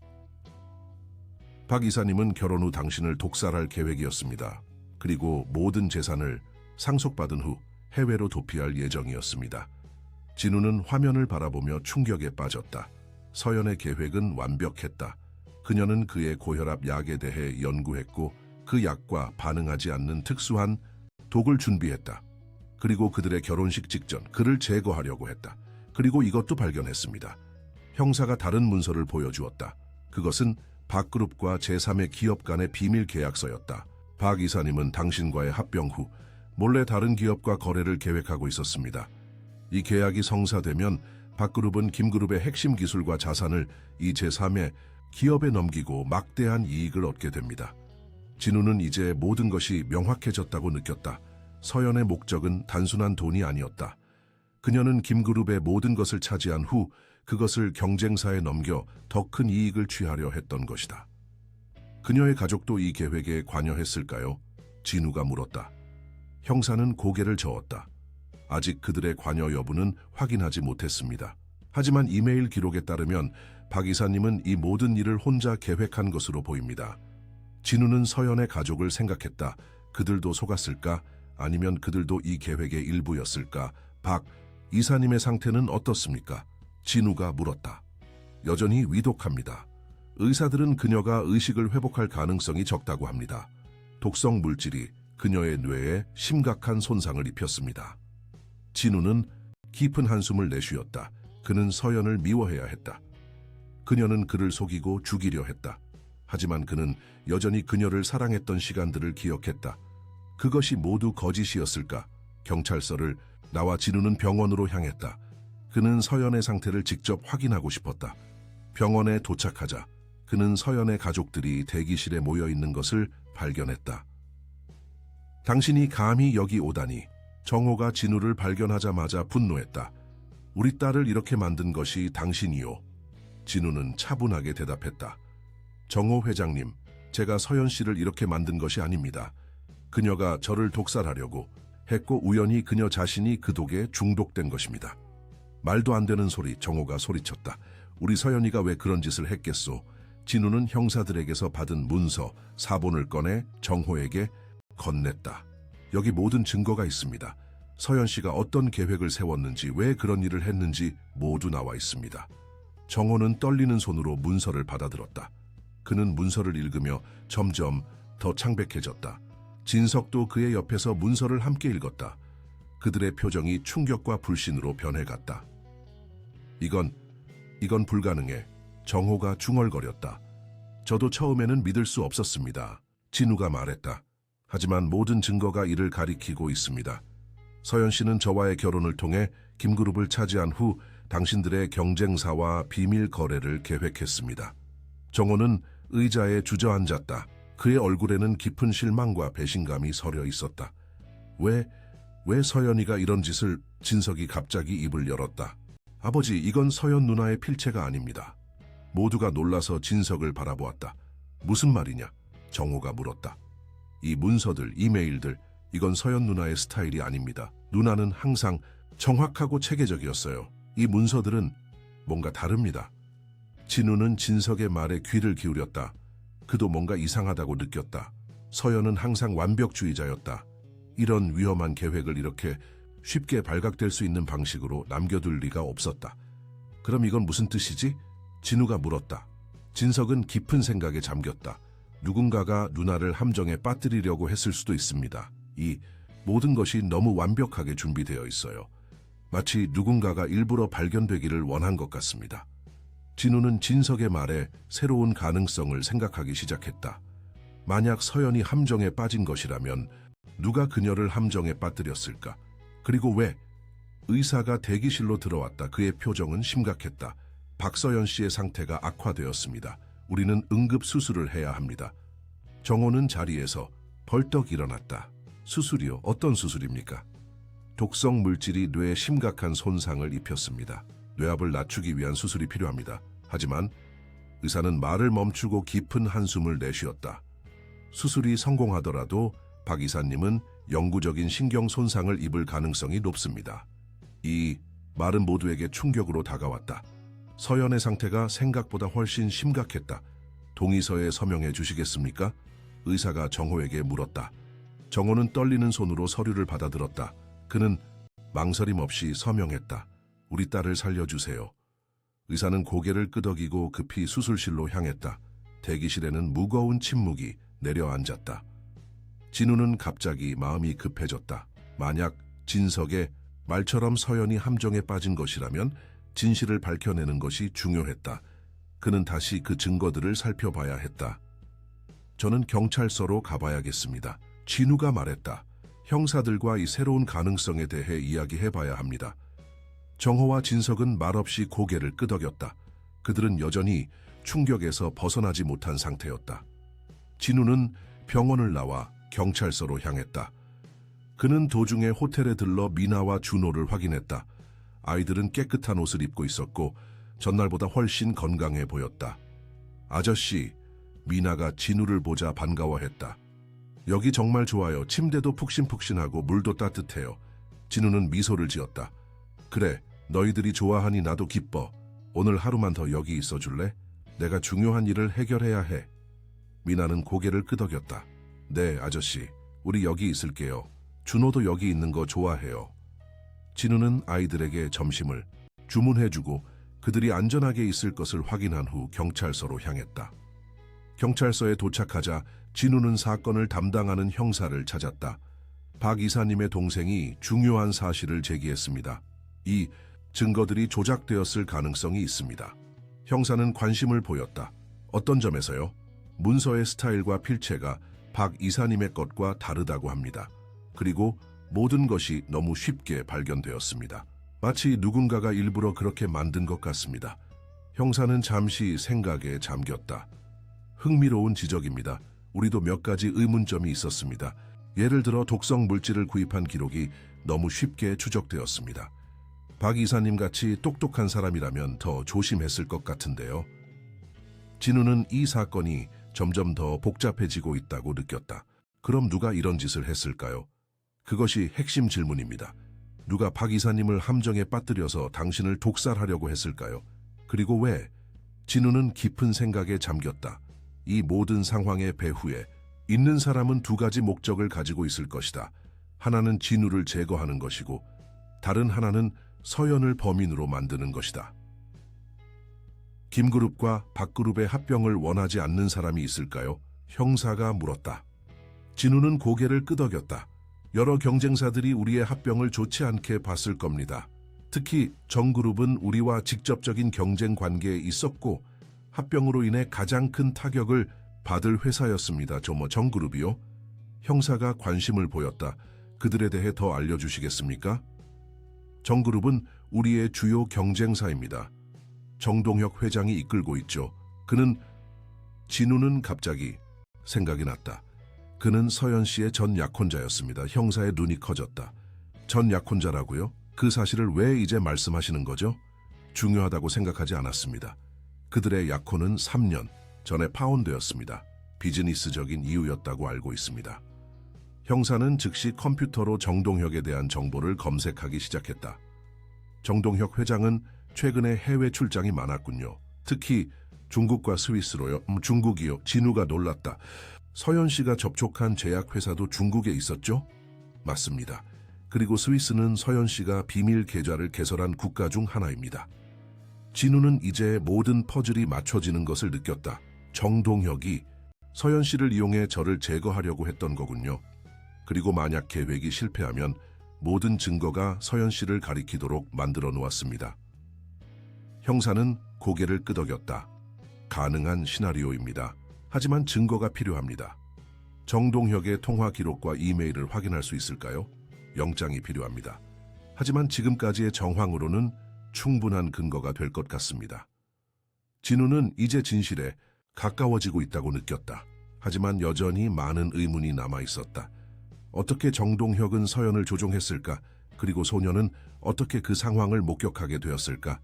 박 이사님은 결혼 후 당신을 독살할 계획이었습니다. 그리고 모든 재산을 상속받은 후 해외로 도피할 예정이었습니다. 진우는 화면을 바라보며 충격에 빠졌다. 서연의 계획은 완벽했다. 그녀는 그의 고혈압 약에 대해 연구했고 그 약과 반응하지 않는 특수한 독을 준비했다. 그리고 그들의 결혼식 직전 그를 제거하려고 했다. 그리고 이것도 발견했습니다. 형사가 다른 문서를 보여주었다. 그것은 박그룹과 제3의 기업 간의 비밀 계약서였다. 박 이사님은 당신과의 합병 후 몰래 다른 기업과 거래를 계획하고 있었습니다. 이 계약이 성사되면 박그룹은 김그룹의 핵심 기술과 자산을 이 제3의 기업에 넘기고 막대한 이익을 얻게 됩니다. 진우는 이제 모든 것이 명확해졌다고 느꼈다. 서연의 목적은 단순한 돈이 아니었다. 그녀는 김그룹의 모든 것을 차지한 후 그것을 경쟁사에 넘겨 더 큰 이익을 취하려 했던 것이다. 그녀의 가족도 이 계획에 관여했을까요? 진우가 물었다. 형사는 고개를 저었다. 아직 그들의 관여 여부는 확인하지 못했습니다. 하지만 이메일 기록에 따르면 박 이사님은 이 모든 일을 혼자 계획한 것으로 보입니다. 진우는 서연의 가족을 생각했다. 그들도 속았을까? 아니면 그들도 이 계획의 일부였을까? 박 이사님의 상태는 어떻습니까? 진우가 물었다. 여전히 위독합니다. 의사들은 그녀가 의식을 회복할 가능성이 적다고 합니다. 독성 물질이 그녀의 뇌에 심각한 손상을 입혔습니다. 진우는 깊은 한숨을 내쉬었다. 그는 서연을 미워해야 했다. 그녀는 그를 속이고 죽이려 했다. 하지만 그는 여전히 그녀를 사랑했던 시간들을 기억했다. 그것이 모두 거짓이었을까? 경찰서를 나와 진우는 병원으로 향했다. 그는 서연의 상태를 직접 확인하고 싶었다. 병원에 도착하자 그는 서연의 가족들이 대기실에 모여 있는 것을 발견했다. 당신이 감히 여기 오다니. 정호가 진우를 발견하자마자 분노했다. 우리 딸을 이렇게 만든 것이 당신이요. 진우는 차분하게 대답했다. 정호 회장님, 제가 서연 씨를 이렇게 만든 것이 아닙니다. 그녀가 저를 독살하려고 했고 우연히 그녀 자신이 그 독에 중독된 것입니다. 말도 안 되는 소리, 정호가 소리쳤다. 우리 서연이가 왜 그런 짓을 했겠소? 진우는 형사들에게서 받은 문서, 사본을 꺼내 정호에게 건넸다. 여기 모든 증거가 있습니다. 서연 씨가 어떤 계획을 세웠는지, 왜 그런 일을 했는지 모두 나와 있습니다. 정호는 떨리는 손으로 문서를 받아들었다. 그는 문서를 읽으며 점점 더 창백해졌다. 진석도 그의 옆에서 문서를 함께 읽었다. 그들의 표정이 충격과 불신으로 변해갔다. 이건 불가능해. 정호가 중얼거렸다. 저도 처음에는 믿을 수 없었습니다. 진우가 말했다. 하지만 모든 증거가 이를 가리키고 있습니다. 서연 씨는 저와의 결혼을 통해 김그룹을 차지한 후 당신들의 경쟁사와 비밀 거래를 계획했습니다. 정호는 의자에 주저앉았다. 그의 얼굴에는 깊은 실망과 배신감이 서려 있었다. 왜 서연이가 이런 짓을? 진석이 갑자기 입을 열었다. 아버지, 이건 서연 누나의 필체가 아닙니다. 모두가 놀라서 진석을 바라보았다. 무슨 말이냐? 정호가 물었다. 이 문서들, 이메일들, 이건 서연 누나의 스타일이 아닙니다. 누나는 항상 정확하고 체계적이었어요. 이 문서들은 뭔가 다릅니다. 진우는 진석의 말에 귀를 기울였다. 그도 뭔가 이상하다고 느꼈다. 서연은 항상 완벽주의자였다. 이런 위험한 계획을 이렇게 쉽게 발각될 수 있는 방식으로 남겨둘 리가 없었다. 그럼 이건 무슨 뜻이지? 진우가 물었다. 진석은 깊은 생각에 잠겼다. 누군가가 누나를 함정에 빠뜨리려고 했을 수도 있습니다. 이 모든 것이 너무 완벽하게 준비되어 있어요. 마치 누군가가 일부러 발견되기를 원한 것 같습니다. 진우는 진석의 말에 새로운 가능성을 생각하기 시작했다. 만약 서연이 함정에 빠진 것이라면 누가 그녀를 함정에 빠뜨렸을까? 그리고 왜? 의사가 대기실로 들어왔다. 그의 표정은 심각했다. 박서연 씨의 상태가 악화되었습니다. 우리는 응급 수술을 해야 합니다. 정호는 자리에서 벌떡 일어났다. 수술이요? 어떤 수술입니까? 독성 물질이 뇌에 심각한 손상을 입혔습니다. 뇌압을 낮추기 위한 수술이 필요합니다. 하지만 의사는 말을 멈추고 깊은 한숨을 내쉬었다. 수술이 성공하더라도 박 이사님은 영구적인 신경 손상을 입을 가능성이 높습니다. 이 말은 모두에게 충격으로 다가왔다. 서연의 상태가 생각보다 훨씬 심각했다. 동의서에 서명해 주시겠습니까? 의사가 정호에게 물었다. 정호는 떨리는 손으로 서류를 받아들었다. 그는 망설임 없이 서명했다. 우리 딸을 살려주세요. 의사는 고개를 끄덕이고 급히 수술실로 향했다. 대기실에는 무거운 침묵이 내려앉았다. 진우는 갑자기 마음이 급해졌다. 만약 진석의 말처럼 서연이 함정에 빠진 것이라면 진실을 밝혀내는 것이 중요했다. 그는 다시 그 증거들을 살펴봐야 했다. 저는 경찰서로 가봐야겠습니다. 진우가 말했다. 형사들과 이 새로운 가능성에 대해 이야기해봐야 합니다. 정호와 진석은 말없이 고개를 끄덕였다. 그들은 여전히 충격에서 벗어나지 못한 상태였다. 진우는 병원을 나와 경찰서로 향했다. 그는 도중에 호텔에 들러 미나와 준호를 확인했다. 아이들은 깨끗한 옷을 입고 있었고 전날보다 훨씬 건강해 보였다. 아저씨, 미나가 진우를 보자 반가워했다. 여기 정말 좋아요. 침대도 푹신푹신하고 물도 따뜻해요. 진우는 미소를 지었다. 그래, 너희들이 좋아하니 나도 기뻐. 오늘 하루만 더 여기 있어줄래? 내가 중요한 일을 해결해야 해. 미나는 고개를 끄덕였다. 네, 아저씨. 우리 여기 있을게요. 준호도 여기 있는 거 좋아해요. 진우는 아이들에게 점심을 주문해주고 그들이 안전하게 있을 것을 확인한 후 경찰서로 향했다. 경찰서에 도착하자 진우는 사건을 담당하는 형사를 찾았다. 박 이사님의 동생이 중요한 사실을 제기했습니다. 이 증거들이 조작되었을 가능성이 있습니다. 형사는 관심을 보였다. 어떤 점에서요? 문서의 스타일과 필체가 박 이사님의 것과 다르다고 합니다. 그리고 모든 것이 너무 쉽게 발견되었습니다. 마치 누군가가 일부러 그렇게 만든 것 같습니다. 형사는 잠시 생각에 잠겼다. 흥미로운 지적입니다. 우리도 몇 가지 의문점이 있었습니다. 예를 들어 독성 물질을 구입한 기록이 너무 쉽게 추적되었습니다. 박 이사님 같이 똑똑한 사람이라면 더 조심했을 것 같은데요. 진우는 이 사건이 점점 더 복잡해지고 있다고 느꼈다. 그럼 누가 이런 짓을 했을까요? 그것이 핵심 질문입니다. 누가 박 이사님을 함정에 빠뜨려서 당신을 독살하려고 했을까요? 그리고 왜? 진우는 깊은 생각에 잠겼다. 이 모든 상황의 배후에 있는 사람은 두 가지 목적을 가지고 있을 것이다. 하나는 진우를 제거하는 것이고 다른 하나는 서연을 범인으로 만드는 것이다. 김그룹과 박그룹의 합병을 원하지 않는 사람이 있을까요? 형사가 물었다. 진우는 고개를 끄덕였다. 여러 경쟁사들이 우리의 합병을 좋지 않게 봤을 겁니다. 특히 정그룹은 우리와 직접적인 경쟁 관계에 있었고 합병으로 인해 가장 큰 타격을 받을 회사였습니다. 정그룹이요? 형사가 관심을 보였다. 그들에 대해 더 알려주시겠습니까? 정그룹은 우리의 주요 경쟁사입니다. 정동혁 회장이 이끌고 있죠. 진우는 갑자기 생각이 났다. 그는 서연 씨의 전 약혼자였습니다. 형사의 눈이 커졌다. 전 약혼자라고요? 그 사실을 왜 이제 말씀하시는 거죠? 중요하다고 생각하지 않았습니다. 그들의 약혼은 3년 전에 파혼되었습니다. 비즈니스적인 이유였다고 알고 있습니다. 형사는 즉시 컴퓨터로 정동혁에 대한 정보를 검색하기 시작했다. 정동혁 회장은 최근에 해외 출장이 많았군요. 특히 중국과 스위스로요. 중국이요. 진우가 놀랐다. 서연 씨가 접촉한 제약회사도 중국에 있었죠? 맞습니다. 그리고 스위스는 서연 씨가 비밀 계좌를 개설한 국가 중 하나입니다. 진우는 이제 모든 퍼즐이 맞춰지는 것을 느꼈다. 정동혁이 서연 씨를 이용해 저를 제거하려고 했던 거군요. 그리고 만약 계획이 실패하면 모든 증거가 서연 씨를 가리키도록 만들어 놓았습니다. 형사는 고개를 끄덕였다. 가능한 시나리오입니다. 하지만 증거가 필요합니다. 정동혁의 통화 기록과 이메일을 확인할 수 있을까요? 영장이 필요합니다. 하지만 지금까지의 정황으로는 충분한 근거가 될 것 같습니다. 진우는 이제 진실에 가까워지고 있다고 느꼈다. 하지만 여전히 많은 의문이 남아 있었다. 어떻게 정동혁은 서연을 조종했을까? 그리고 소녀는 어떻게 그 상황을 목격하게 되었을까?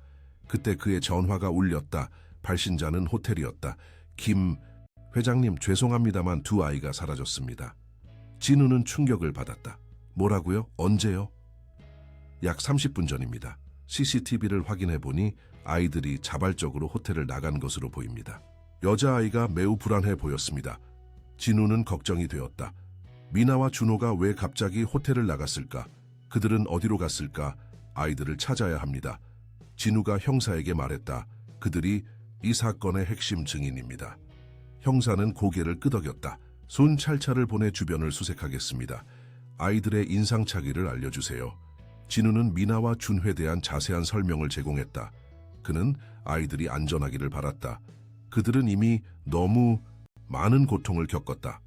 그때 그의 전화가 울렸다. 발신자는 호텔이었다. 김 회장님, 죄송합니다만 두 아이가 사라졌습니다. 진우는 충격을 받았다. 뭐라고요? 언제요? 약 30분 전입니다. CCTV를 확인해 보니 아이들이 자발적으로 호텔을 나간 것으로 보입니다. 여자아이가 매우 불안해 보였습니다. 진우는 걱정이 되었다. 미나와 준호가 왜 갑자기 호텔을 나갔을까? 그들은 어디로 갔을까? 아이들을 찾아야 합니다. 진우가 형사에게 말했다. 그들이 이 사건의 핵심 증인입니다. 형사는 고개를 끄덕였다. 순찰차를 보내 주변을 수색하겠습니다. 아이들의 인상착의를 알려주세요. 진우는 미나와 준회에 대한 자세한 설명을 제공했다. 그는 아이들이 안전하기를 바랐다. 그들은 이미 너무 많은 고통을 겪었다.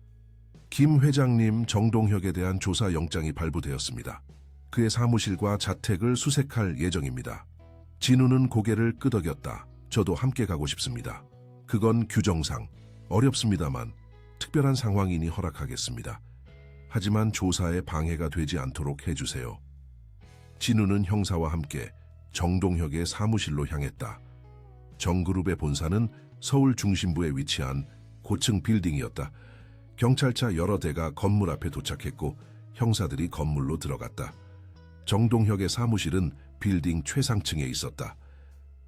김 회장님, 정동혁에 대한 조사 영장이 발부되었습니다. 그의 사무실과 자택을 수색할 예정입니다. 진우는 고개를 끄덕였다. 저도 함께 가고 싶습니다. 그건 규정상 어렵습니다만 특별한 상황이니 허락하겠습니다. 하지만 조사에 방해가 되지 않도록 해주세요. 진우는 형사와 함께 정동혁의 사무실로 향했다. 정그룹의 본사는 서울 중심부에 위치한 고층 빌딩이었다. 경찰차 여러 대가 건물 앞에 도착했고 형사들이 건물로 들어갔다. 정동혁의 사무실은 빌딩 최상층에 있었다.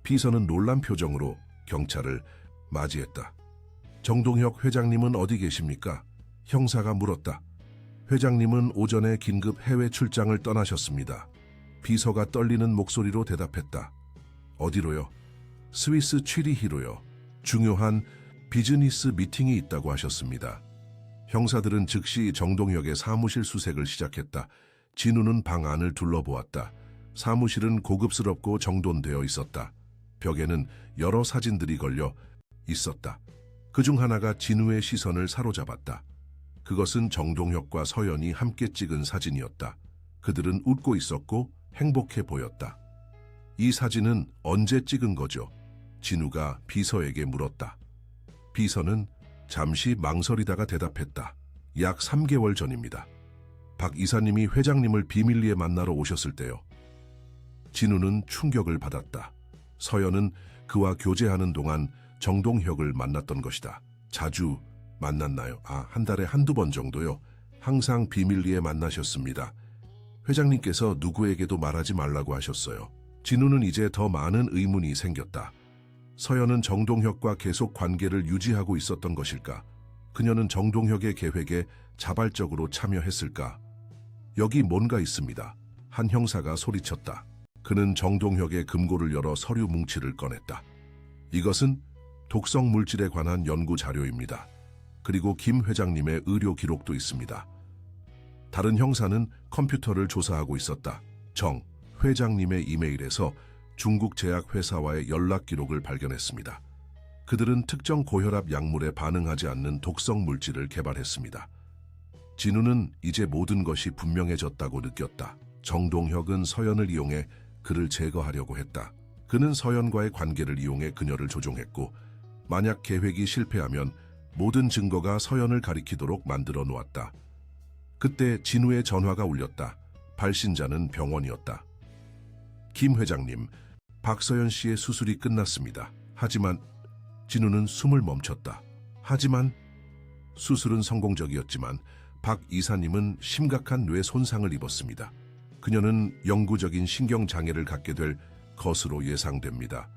비서는 놀란 표정으로 경찰을 맞이했다. 정동혁 회장님은 어디 계십니까? 형사가 물었다. 회장님은 오전에 긴급 해외 출장을 떠나셨습니다. 비서가 떨리는 목소리로 대답했다. 어디로요? 스위스 취리히로요. 중요한 비즈니스 미팅이 있다고 하셨습니다. 형사들은 즉시 정동혁의 사무실 수색을 시작했다. 진우는 방 안을 둘러보았다. 사무실은 고급스럽고 정돈되어 있었다. 벽에는 여러 사진들이 걸려 있었다. 그중 하나가 진우의 시선을 사로잡았다. 그것은 정동혁과 서연이 함께 찍은 사진이었다. 그들은 웃고 있었고 행복해 보였다. 이 사진은 언제 찍은 거죠? 진우가 비서에게 물었다. 비서는 잠시 망설이다가 대답했다. 약 3개월 전입니다. 박 이사님이 회장님을 비밀리에 만나러 오셨을 때요. 진우는 충격을 받았다. 서연은 그와 교제하는 동안 정동혁을 만났던 것이다. 자주 만났나요? 한 달에 한두 번 정도요. 항상 비밀리에 만나셨습니다. 회장님께서 누구에게도 말하지 말라고 하셨어요. 진우는 이제 더 많은 의문이 생겼다. 서연은 정동혁과 계속 관계를 유지하고 있었던 것일까? 그녀는 정동혁의 계획에 자발적으로 참여했을까? 여기 뭔가 있습니다. 한 형사가 소리쳤다. 그는 정동혁의 금고를 열어 서류 뭉치를 꺼냈다. 이것은 독성 물질에 관한 연구 자료입니다. 그리고 김 회장님의 의료 기록도 있습니다. 다른 형사는 컴퓨터를 조사하고 있었다. 정 회장님의 이메일에서 중국 제약회사와의 연락 기록을 발견했습니다. 그들은 특정 고혈압 약물에 반응하지 않는 독성 물질을 개발했습니다. 진우는 이제 모든 것이 분명해졌다고 느꼈다. 정동혁은 서연을 이용해 그를 제거하려고 했다. 그는 서연과의 관계를 이용해 그녀를 조종했고 만약 계획이 실패하면 모든 증거가 서연을 가리키도록 만들어 놓았다. 그때 진우의 전화가 울렸다. 발신자는 병원이었다. 김 회장님, 박서연 씨의 수술이 끝났습니다. 하지만 진우는 숨을 멈췄다. 하지만 수술은 성공적이었지만 박 이사님은 심각한 뇌 손상을 입었습니다. 그녀는 영구적인 신경장애를 갖게 될 것으로 예상됩니다.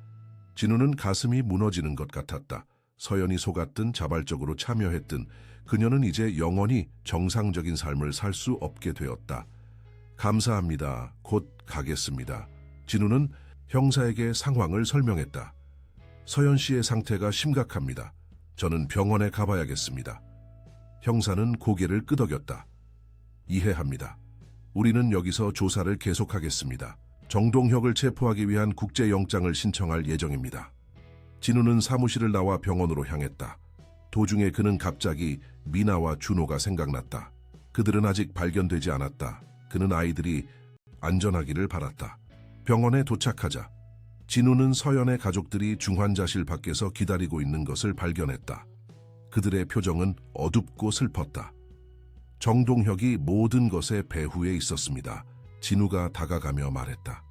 진우는 가슴이 무너지는 것 같았다. 서연이 속았든 자발적으로 참여했든 그녀는 이제 영원히 정상적인 삶을 살 수 없게 되었다. 감사합니다. 곧 가겠습니다. 진우는 형사에게 상황을 설명했다. 서연 씨의 상태가 심각합니다. 저는 병원에 가봐야겠습니다. 형사는 고개를 끄덕였다. 이해합니다. 우리는 여기서 조사를 계속하겠습니다. 정동혁을 체포하기 위한 국제영장을 신청할 예정입니다. 진우는 사무실을 나와 병원으로 향했다. 도중에 그는 갑자기 미나와 준호가 생각났다. 그들은 아직 발견되지 않았다. 그는 아이들이 안전하기를 바랐다. 병원에 도착하자 진우는 서연의 가족들이 중환자실 밖에서 기다리고 있는 것을 발견했다. 그들의 표정은 어둡고 슬펐다. 정동혁이 모든 것의 배후에 있었습니다. 진우가 다가가며 말했다.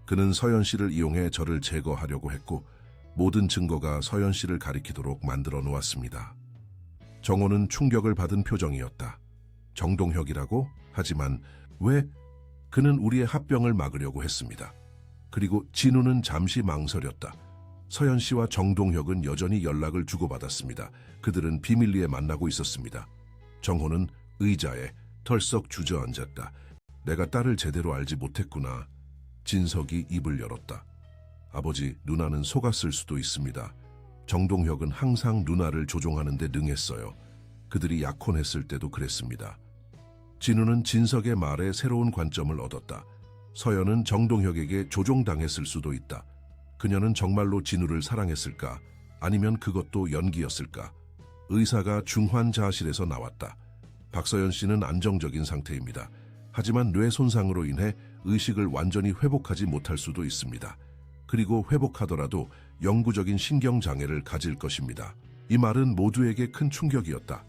그는 서연 씨를 이용해 저를 제거하려고 했고 모든 증거가 서연 씨를 가리키도록 만들어 놓았습니다. 정호는 충격을 받은 표정이었다. 정동혁이라고? 하지만 왜? 그는 우리의 합병을 막으려고 했습니다. 그리고 진우는 잠시 망설였다. 서연 씨와 정동혁은 여전히 연락을 주고받았습니다. 그들은 비밀리에 만나고 있었습니다. 정호는 의자에 털썩 주저앉았다. 내가 딸을 제대로 알지 못했구나. 진석이 입을 열었다. 아버지, 누나는 속았을 수도 있습니다. 정동혁은 항상 누나를 조종하는 데 능했어요. 그들이 약혼했을 때도 그랬습니다. 진우는 진석의 말에 새로운 관점을 얻었다. 서연은 정동혁에게 조종당했을 수도 있다. 그녀는 정말로 진우를 사랑했을까? 아니면 그것도 연기였을까? 의사가 중환자실에서 나왔다. 박서연 씨는 안정적인 상태입니다. 하지만 뇌 손상으로 인해 의식을 완전히 회복하지 못할 수도 있습니다. 그리고 회복하더라도 영구적인 신경장애를 가질 것입니다. 이 말은 모두에게 큰 충격이었다.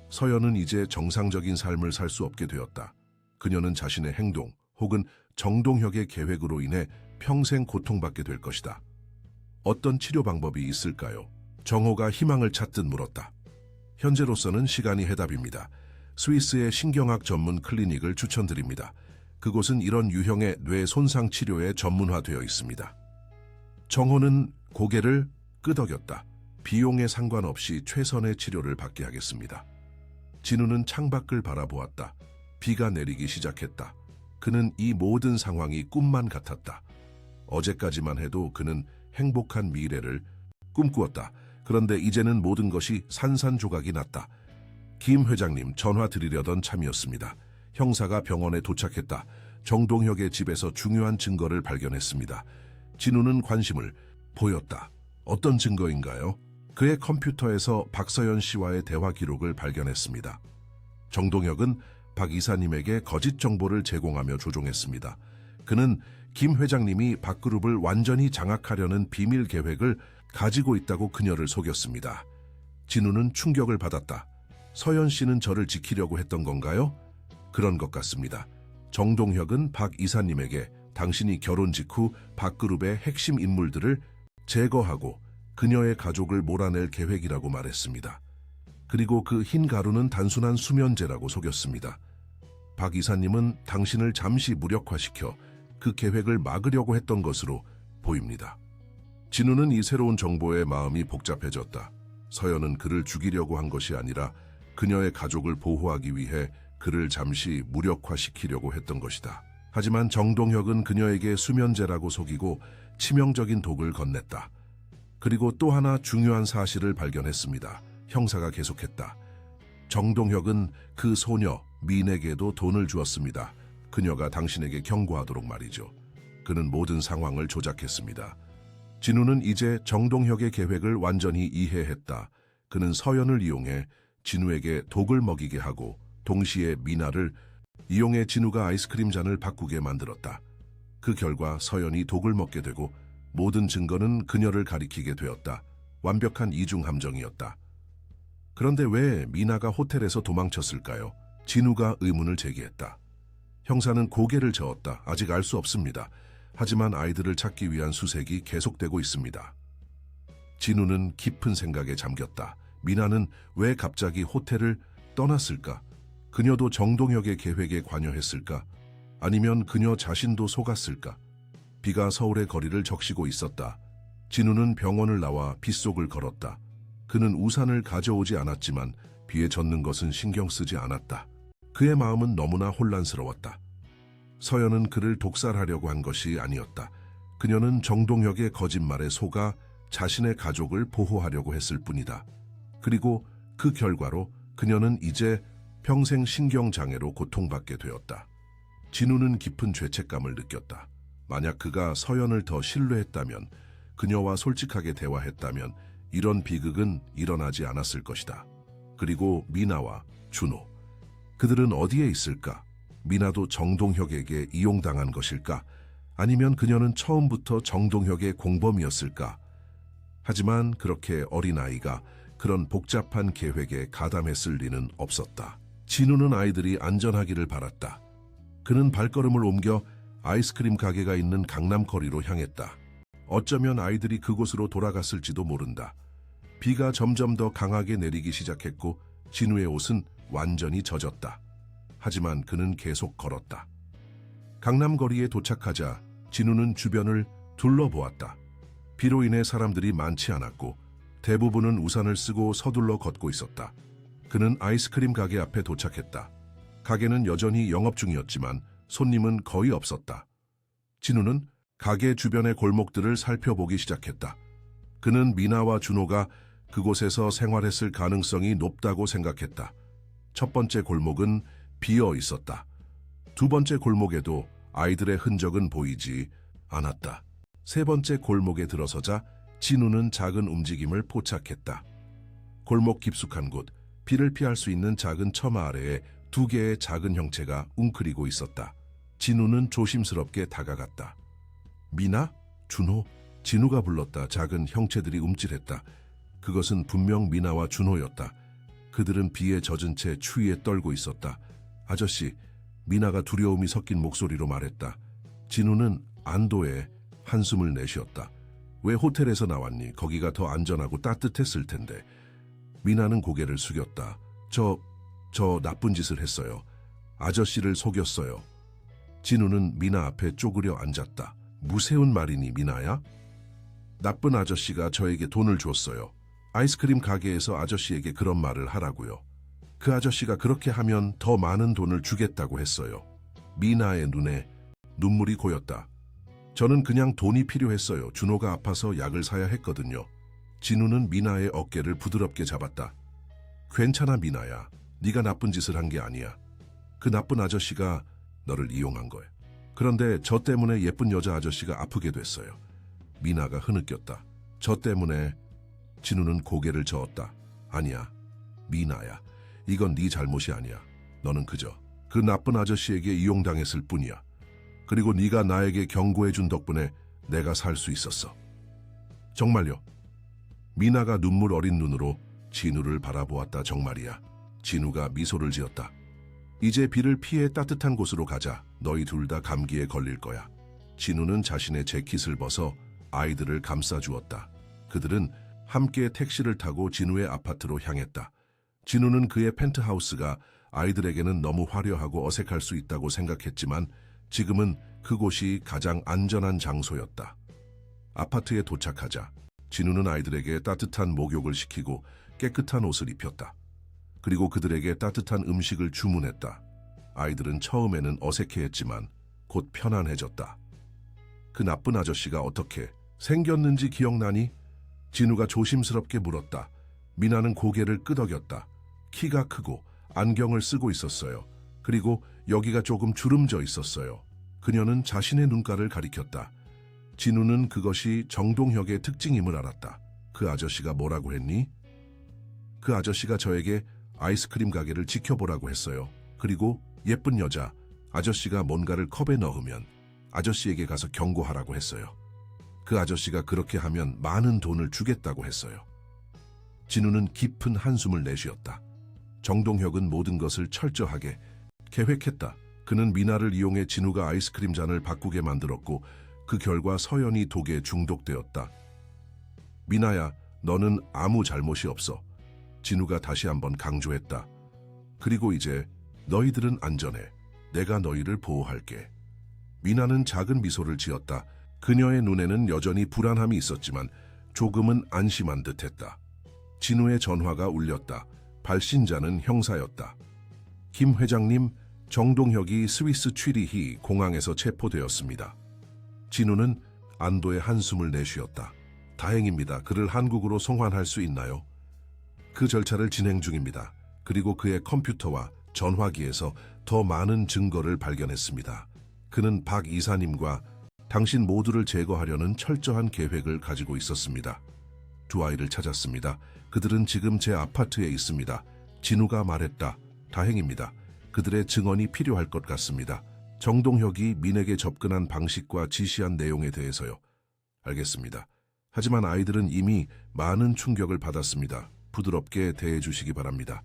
서연은 이제 정상적인 삶을 살 수 없게 되었다. 그녀는 자신의 행동 혹은 정동혁의 계획으로 인해 평생 고통받게 될 것이다. 어떤 치료 방법이 있을까요? 정호가 희망을 찾듯 물었다. 현재로서는 시간이 해답입니다. 스위스의 신경학 전문 클리닉을 추천드립니다. 그곳은 이런 유형의 뇌 손상 치료에 전문화되어 있습니다. 정호는 고개를 끄덕였다. 비용에 상관없이 최선의 치료를 받게 하겠습니다. 진우는 창밖을 바라보았다. 비가 내리기 시작했다. 그는 이 모든 상황이 꿈만 같았다. 어제까지만 해도 그는 행복한 미래를 꿈꾸었다. 그런데 이제는 모든 것이 산산조각이 났다. 김 회장님, 전화 드리려던 참이었습니다. 형사가 병원에 도착했다. 정동혁의 집에서 중요한 증거를 발견했습니다. 진우는 관심을 보였다. 어떤 증거인가요? 그의 컴퓨터에서 박서연 씨와의 대화 기록을 발견했습니다. 정동혁은 박 이사님에게 거짓 정보를 제공하며 조종했습니다. 그는 김 회장님이 박그룹을 완전히 장악하려는 비밀 계획을 가지고 있다고 그녀를 속였습니다. 진우는 충격을 받았다. 서연 씨는 저를 지키려고 했던 건가요? 그런 것 같습니다. 정동혁은 박 이사님에게 당신이 결혼 직후 박그룹의 핵심 인물들을 제거하고 그녀의 가족을 몰아낼 계획이라고 말했습니다. 그리고 그 흰 가루는 단순한 수면제라고 속였습니다. 박 이사님은 당신을 잠시 무력화시켜 그 계획을 막으려고 했던 것으로 보입니다. 진우는 이 새로운 정보에 마음이 복잡해졌다. 서연은 그를 죽이려고 한 것이 아니라 그녀의 가족을 보호하기 위해 그를 잠시 무력화시키려고 했던 것이다. 하지만 정동혁은 그녀에게 수면제라고 속이고 치명적인 독을 건넸다. 그리고 또 하나 중요한 사실을 발견했습니다. 형사가 계속했다. 정동혁은 그 소녀 민에게도 돈을 주었습니다. 그녀가 당신에게 경고하도록 말이죠. 그는 모든 상황을 조작했습니다. 진우는 이제 정동혁의 계획을 완전히 이해했다. 그는 서연을 이용해 진우에게 독을 먹이게 하고 동시에 미나를 이용해 진우가 아이스크림 잔을 바꾸게 만들었다. 그 결과 서연이 독을 먹게 되고 모든 증거는 그녀를 가리키게 되었다. 완벽한 이중 함정이었다. 그런데 왜 미나가 호텔에서 도망쳤을까요? 진우가 의문을 제기했다. 형사는 고개를 저었다. 아직 알 수 없습니다. 하지만 아이들을 찾기 위한 수색이 계속되고 있습니다. 진우는 깊은 생각에 잠겼다. 미나는 왜 갑자기 호텔을 떠났을까? 그녀도 정동혁의 계획에 관여했을까? 아니면 그녀 자신도 속았을까? 비가 서울의 거리를 적시고 있었다. 진우는 병원을 나와 빗속을 걸었다. 그는 우산을 가져오지 않았지만 비에 젖는 것은 신경 쓰지 않았다. 그의 마음은 너무나 혼란스러웠다. 서연은 그를 독살하려고 한 것이 아니었다. 그녀는 정동혁의 거짓말에 속아 자신의 가족을 보호하려고 했을 뿐이다. 그리고 그 결과로 그녀는 이제 평생 신경장애로 고통받게 되었다. 진우는 깊은 죄책감을 느꼈다. 만약 그가 서연을 더 신뢰했다면, 그녀와 솔직하게 대화했다면 이런 비극은 일어나지 않았을 것이다. 그리고 미나와 준호, 그들은 어디에 있을까? 미나도 정동혁에게 이용당한 것일까? 아니면 그녀는 처음부터 정동혁의 공범이었을까? 하지만 그렇게 어린아이가 그런 복잡한 계획에 가담했을 리는 없었다. 진우는 아이들이 안전하기를 바랐다. 그는 발걸음을 옮겨 아이스크림 가게가 있는 강남거리로 향했다. 어쩌면 아이들이 그곳으로 돌아갔을지도 모른다. 비가 점점 더 강하게 내리기 시작했고 진우의 옷은 완전히 젖었다. 하지만 그는 계속 걸었다. 강남거리에 도착하자 진우는 주변을 둘러보았다. 비로 인해 사람들이 많지 않았고 대부분은 우산을 쓰고 서둘러 걷고 있었다. 그는 아이스크림 가게 앞에 도착했다. 가게는 여전히 영업 중이었지만 손님은 거의 없었다. 진우는 가게 주변의 골목들을 살펴보기 시작했다. 그는 미나와 준호가 그곳에서 생활했을 가능성이 높다고 생각했다. 첫 번째 골목은 비어 있었다. 두 번째 골목에도 아이들의 흔적은 보이지 않았다. 세 번째 골목에 들어서자 진우는 작은 움직임을 포착했다. 골목 깊숙한 곳, 비를 피할 수 있는 작은 처마 아래에 두 개의 작은 형체가 웅크리고 있었다. 진우는 조심스럽게 다가갔다. 미나? 준호? 진우가 불렀다. 작은 형체들이 움찔했다. 그것은 분명 미나와 준호였다. 그들은 비에 젖은 채 추위에 떨고 있었다. 아저씨, 미나가 두려움이 섞인 목소리로 말했다. 진우는 안도에 한숨을 내쉬었다. 왜 호텔에서 나왔니? 거기가 더 안전하고 따뜻했을 텐데. 미나는 고개를 숙였다. 저 나쁜 짓을 했어요. 아저씨를 속였어요. 진우는 미나 앞에 쪼그려 앉았다. 무세운 말이니, 미나야? 나쁜 아저씨가 저에게 돈을 줬어요. 아이스크림 가게에서 아저씨에게 그런 말을 하라고요. 그 아저씨가 그렇게 하면 더 많은 돈을 주겠다고 했어요. 미나의 눈에 눈물이 고였다. 저는 그냥 돈이 필요했어요. 준호가 아파서 약을 사야 했거든요. 진우는 미나의 어깨를 부드럽게 잡았다. 괜찮아, 미나야. 네가 나쁜 짓을 한 게 아니야. 그 나쁜 아저씨가 너를 이용한 거야. 그런데 저 때문에 예쁜 여자 아저씨가 아프게 됐어요. 미나가 흐느꼈다. 저 때문에. 진우는 고개를 저었다. 아니야, 미나야. 이건 네 잘못이 아니야. 너는 그저 그 나쁜 아저씨에게 이용당했을 뿐이야. 그리고 네가 나에게 경고해준 덕분에 내가 살 수 있었어. 정말요? 미나가 눈물 어린 눈으로 진우를 바라보았다. 정말이야. 진우가 미소를 지었다. 이제 비를 피해 따뜻한 곳으로 가자. 너희 둘 다 감기에 걸릴 거야. 진우는 자신의 재킷을 벗어 아이들을 감싸주었다. 그들은 함께 택시를 타고 진우의 아파트로 향했다. 진우는 그의 펜트하우스가 아이들에게는 너무 화려하고 어색할 수 있다고 생각했지만 지금은 그곳이 가장 안전한 장소였다. 아파트에 도착하자 진우는 아이들에게 따뜻한 목욕을 시키고 깨끗한 옷을 입혔다. 그리고 그들에게 따뜻한 음식을 주문했다. 아이들은 처음에는 어색해했지만 곧 편안해졌다. 그 나쁜 아저씨가 어떻게 생겼는지 기억나니? 진우가 조심스럽게 물었다. 미나는 고개를 끄덕였다. 키가 크고 안경을 쓰고 있었어요. 그리고 여기가 조금 주름져 있었어요. 그녀는 자신의 눈가를 가리켰다. 진우는 그것이 정동혁의 특징임을 알았다. 그 아저씨가 뭐라고 했니? 그 아저씨가 저에게 아이스크림 가게를 지켜보라고 했어요. 그리고 예쁜 여자 아저씨가 뭔가를 컵에 넣으면 아저씨에게 가서 경고하라고 했어요. 그 아저씨가 그렇게 하면 많은 돈을 주겠다고 했어요. 진우는 깊은 한숨을 내쉬었다. 정동혁은 모든 것을 철저하게 계획했다. 그는 미나를 이용해 진우가 아이스크림 잔을 바꾸게 만들었고 그 결과 서연이 독에 중독되었다. 미나야, 너는 아무 잘못이 없어. 진우가 다시 한번 강조했다. 그리고 이제 너희들은 안전해. 내가 너희를 보호할게. 미나는 작은 미소를 지었다. 그녀의 눈에는 여전히 불안함이 있었지만 조금은 안심한 듯했다. 진우의 전화가 울렸다. 발신자는 형사였다. 김 회장님, 정동혁이 스위스 취리히 공항에서 체포되었습니다. 진우는 안도의 한숨을 내쉬었다. 다행입니다. 그를 한국으로 송환할 수 있나요? 그 절차를 진행 중입니다. 그리고 그의 컴퓨터와 전화기에서 더 많은 증거를 발견했습니다. 그는 박 이사님과 당신 모두를 제거하려는 철저한 계획을 가지고 있었습니다. 두 아이를 찾았습니다. 그들은 지금 제 아파트에 있습니다. 진우가 말했다. 다행입니다. 그들의 증언이 필요할 것 같습니다. 정동혁이 민에게 접근한 방식과 지시한 내용에 대해서요. 알겠습니다. 하지만 아이들은 이미 많은 충격을 받았습니다. 부드럽게 대해주시기 바랍니다.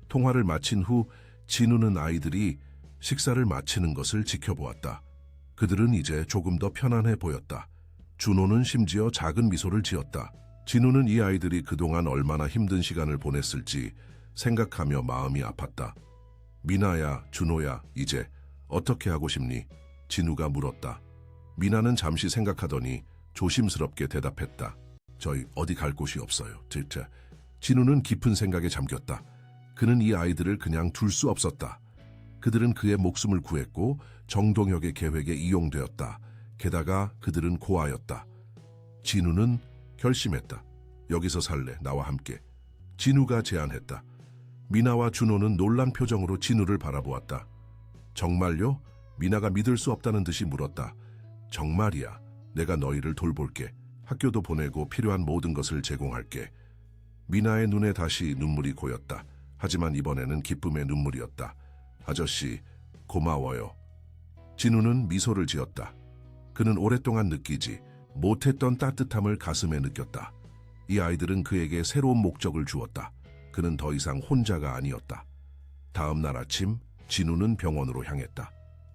통화를 마친 후 진우는 아이들이 식사를 마치는 것을 지켜보았다. 그들은 이제 조금 더 편안해 보였다. 준호는 심지어 작은 미소를 지었다. 진우는 이 아이들이 그동안 얼마나 힘든 시간을 보냈을지 생각하며 마음이 아팠다. 미나야, 준호야, 이제 어떻게 하고 싶니? 진우가 물었다. 미나는 잠시 생각하더니 조심스럽게 대답했다. 저희 어디 갈 곳이 없어요. 진우는 깊은 생각에 잠겼다. 그는 이 아이들을 그냥 둘 수 없었다. 그들은 그의 목숨을 구했고 정동혁의 계획에 이용되었다. 게다가 그들은 고아였다. 진우는 결심했다. 여기서 살래, 나와 함께. 진우가 제안했다. 미나와 준호는 놀란 표정으로 진우를 바라보았다. 정말요? 미나가 믿을 수 없다는 듯이 물었다. 정말이야. 내가 너희를 돌볼게. 학교도 보내고 필요한 모든 것을 제공할게. 미나의 눈에 다시 눈물이 고였다. 하지만 이번에는 기쁨의 눈물이었다. 아저씨, 고마워요. 진우는 미소를 지었다. 그는 오랫동안 느끼지 못했던 따뜻함을 가슴에 느꼈다. 이 아이들은 그에게 새로운 목적을 주었다. 그는 더 이상 혼자가 아니었다. 다음 날 아침, 진우는 병원으로 향했다.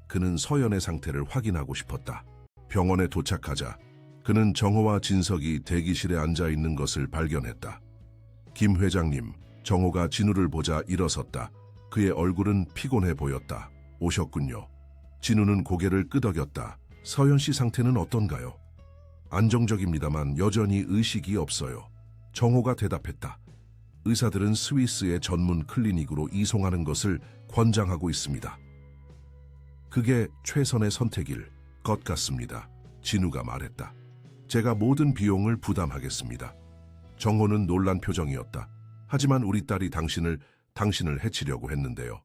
그는 서연의 상태를 확인하고 싶었다. 병원에 도착하자 그는 정호와 진석이 대기실에 앉아 있는 것을 발견했다. 김 회장님, 정호가 진우를 보자 일어섰다. 그의 얼굴은 피곤해 보였다. 오셨군요. 진우는 고개를 끄덕였다. 서연 씨 상태는 어떤가요? 안정적입니다만 여전히 의식이 없어요. 정호가 대답했다. 의사들은 스위스의 전문 클리닉으로 이송하는 것을 권장하고 있습니다. 그게 최선의 선택일 것 같습니다. 진우가 말했다. 제가 모든 비용을 부담하겠습니다. 정호는 놀란 표정이었다. 하지만 우리 딸이 당신을 해치려고 했는데요.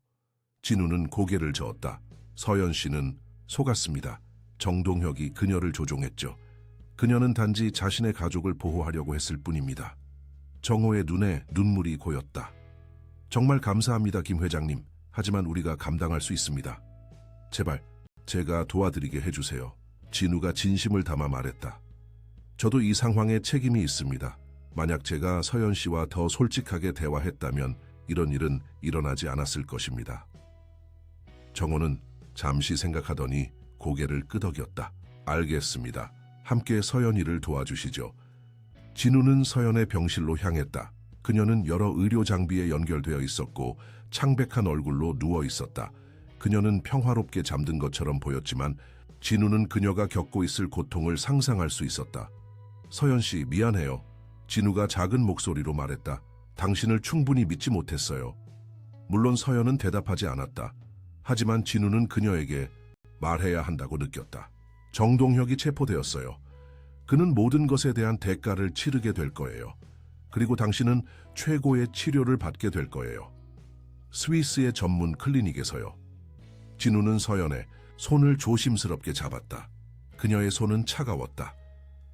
진우는 고개를 저었다. 서연 씨는 속았습니다. 정동혁이 그녀를 조종했죠. 그녀는 단지 자신의 가족을 보호하려고 했을 뿐입니다. 정호의 눈에 눈물이 고였다. 정말 감사합니다, 김 회장님. 하지만 우리가 감당할 수 있습니다. 제발 제가 도와드리게 해주세요. 진우가 진심을 담아 말했다. 저도 이 상황에 책임이 있습니다. 만약 제가 서연 씨와 더 솔직하게 대화했다면 이런 일은 일어나지 않았을 것입니다. 정호는 잠시 생각하더니 고개를 끄덕였다. 알겠습니다. 함께 서연이를 도와주시죠. 진우는 서연의 병실로 향했다. 그녀는 여러 의료 장비에 연결되어 있었고 창백한 얼굴로 누워 있었다. 그녀는 평화롭게 잠든 것처럼 보였지만 진우는 그녀가 겪고 있을 고통을 상상할 수 있었다. 서연 씨, 미안해요. 진우가 작은 목소리로 말했다. 당신을 충분히 믿지 못했어요. 물론 서연은 대답하지 않았다. 하지만 진우는 그녀에게 말해야 한다고 느꼈다. 정동혁이 체포되었어요. 그는 모든 것에 대한 대가를 치르게 될 거예요. 그리고 당신은 최고의 치료를 받게 될 거예요. 스위스의 전문 클리닉에서요. 진우는 서연의 손을 조심스럽게 잡았다. 그녀의 손은 차가웠다.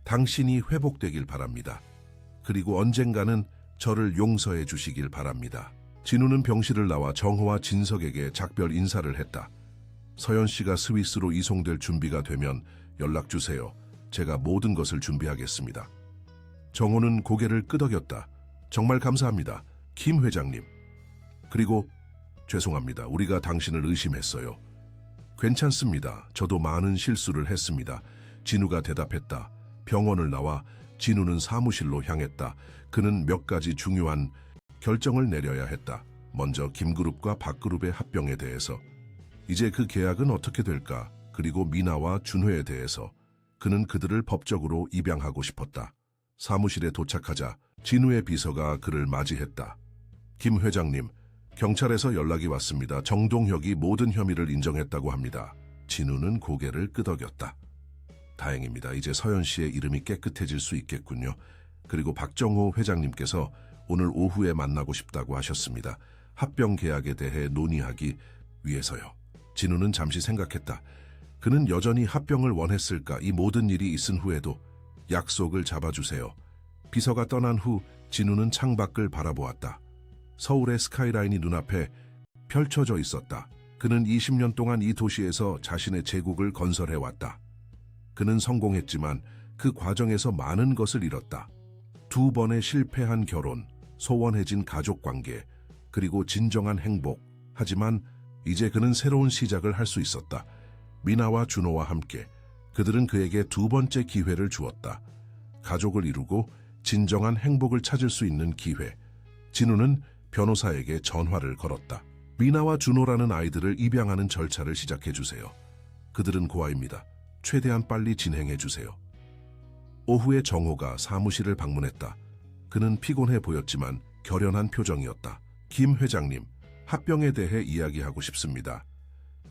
당신이 회복되길 바랍니다. 그리고 언젠가는 저를 용서해 주시길 바랍니다. 진우는 병실을 나와 정호와 진석에게 작별 인사를 했다. 서연 씨가 스위스로 이송될 준비가 되면 연락 주세요. 제가 모든 것을 준비하겠습니다. 정호는 고개를 끄덕였다. 정말 감사합니다, 김 회장님. 그리고 죄송합니다. 우리가 당신을 의심했어요. 괜찮습니다. 저도 많은 실수를 했습니다. 진우가 대답했다. 병원을 나와 진우는 사무실로 향했다. 그는 몇 가지 중요한 결정을 내려야 했다. 먼저 김그룹과 박그룹의 합병에 대해서. 이제 그 계약은 어떻게 될까? 그리고 미나와 준호에 대해서. 그는 그들을 법적으로 입양하고 싶었다. 사무실에 도착하자 진우의 비서가 그를 맞이했다. 김 회장님, 경찰에서 연락이 왔습니다. 정동혁이 모든 혐의를 인정했다고 합니다. 진우는 고개를 끄덕였다. 다행입니다. 이제 서연 씨의 이름이 깨끗해질 수 있겠군요. 그리고 박정호 회장님께서 오늘 오후에 만나고 싶다고 하셨습니다. 합병 계약에 대해 논의하기 위해서요. 진우는 잠시 생각했다. 그는 여전히 합병을 원했을까? 이 모든 일이 있은 후에도 약속을 잡아주세요. 비서가 떠난 후 진우는 창밖을 바라보았다. 서울의 스카이라인이 눈앞에 펼쳐져 있었다. 그는 20년 동안 이 도시에서 자신의 제국을 건설해왔다. 그는 성공했지만 그 과정에서 많은 것을 잃었다. 2번의 실패한 결혼, 소원해진 가족관계, 그리고 진정한 행복. 하지만 이제 그는 새로운 시작을 할 수 있었다. 미나와 준호와 함께 그들은 그에게 2번째 기회를 주었다. 가족을 이루고 진정한 행복을 찾을 수 있는 기회. 진우는 변호사에게 전화를 걸었다. 미나와 준호라는 아이들을 입양하는 절차를 시작해주세요. 그들은 고아입니다. 최대한 빨리 진행해주세요. 오후에 정호가 사무실을 방문했다. 그는 피곤해 보였지만 결연한 표정이었다. 김 회장님, 합병에 대해 이야기하고 싶습니다.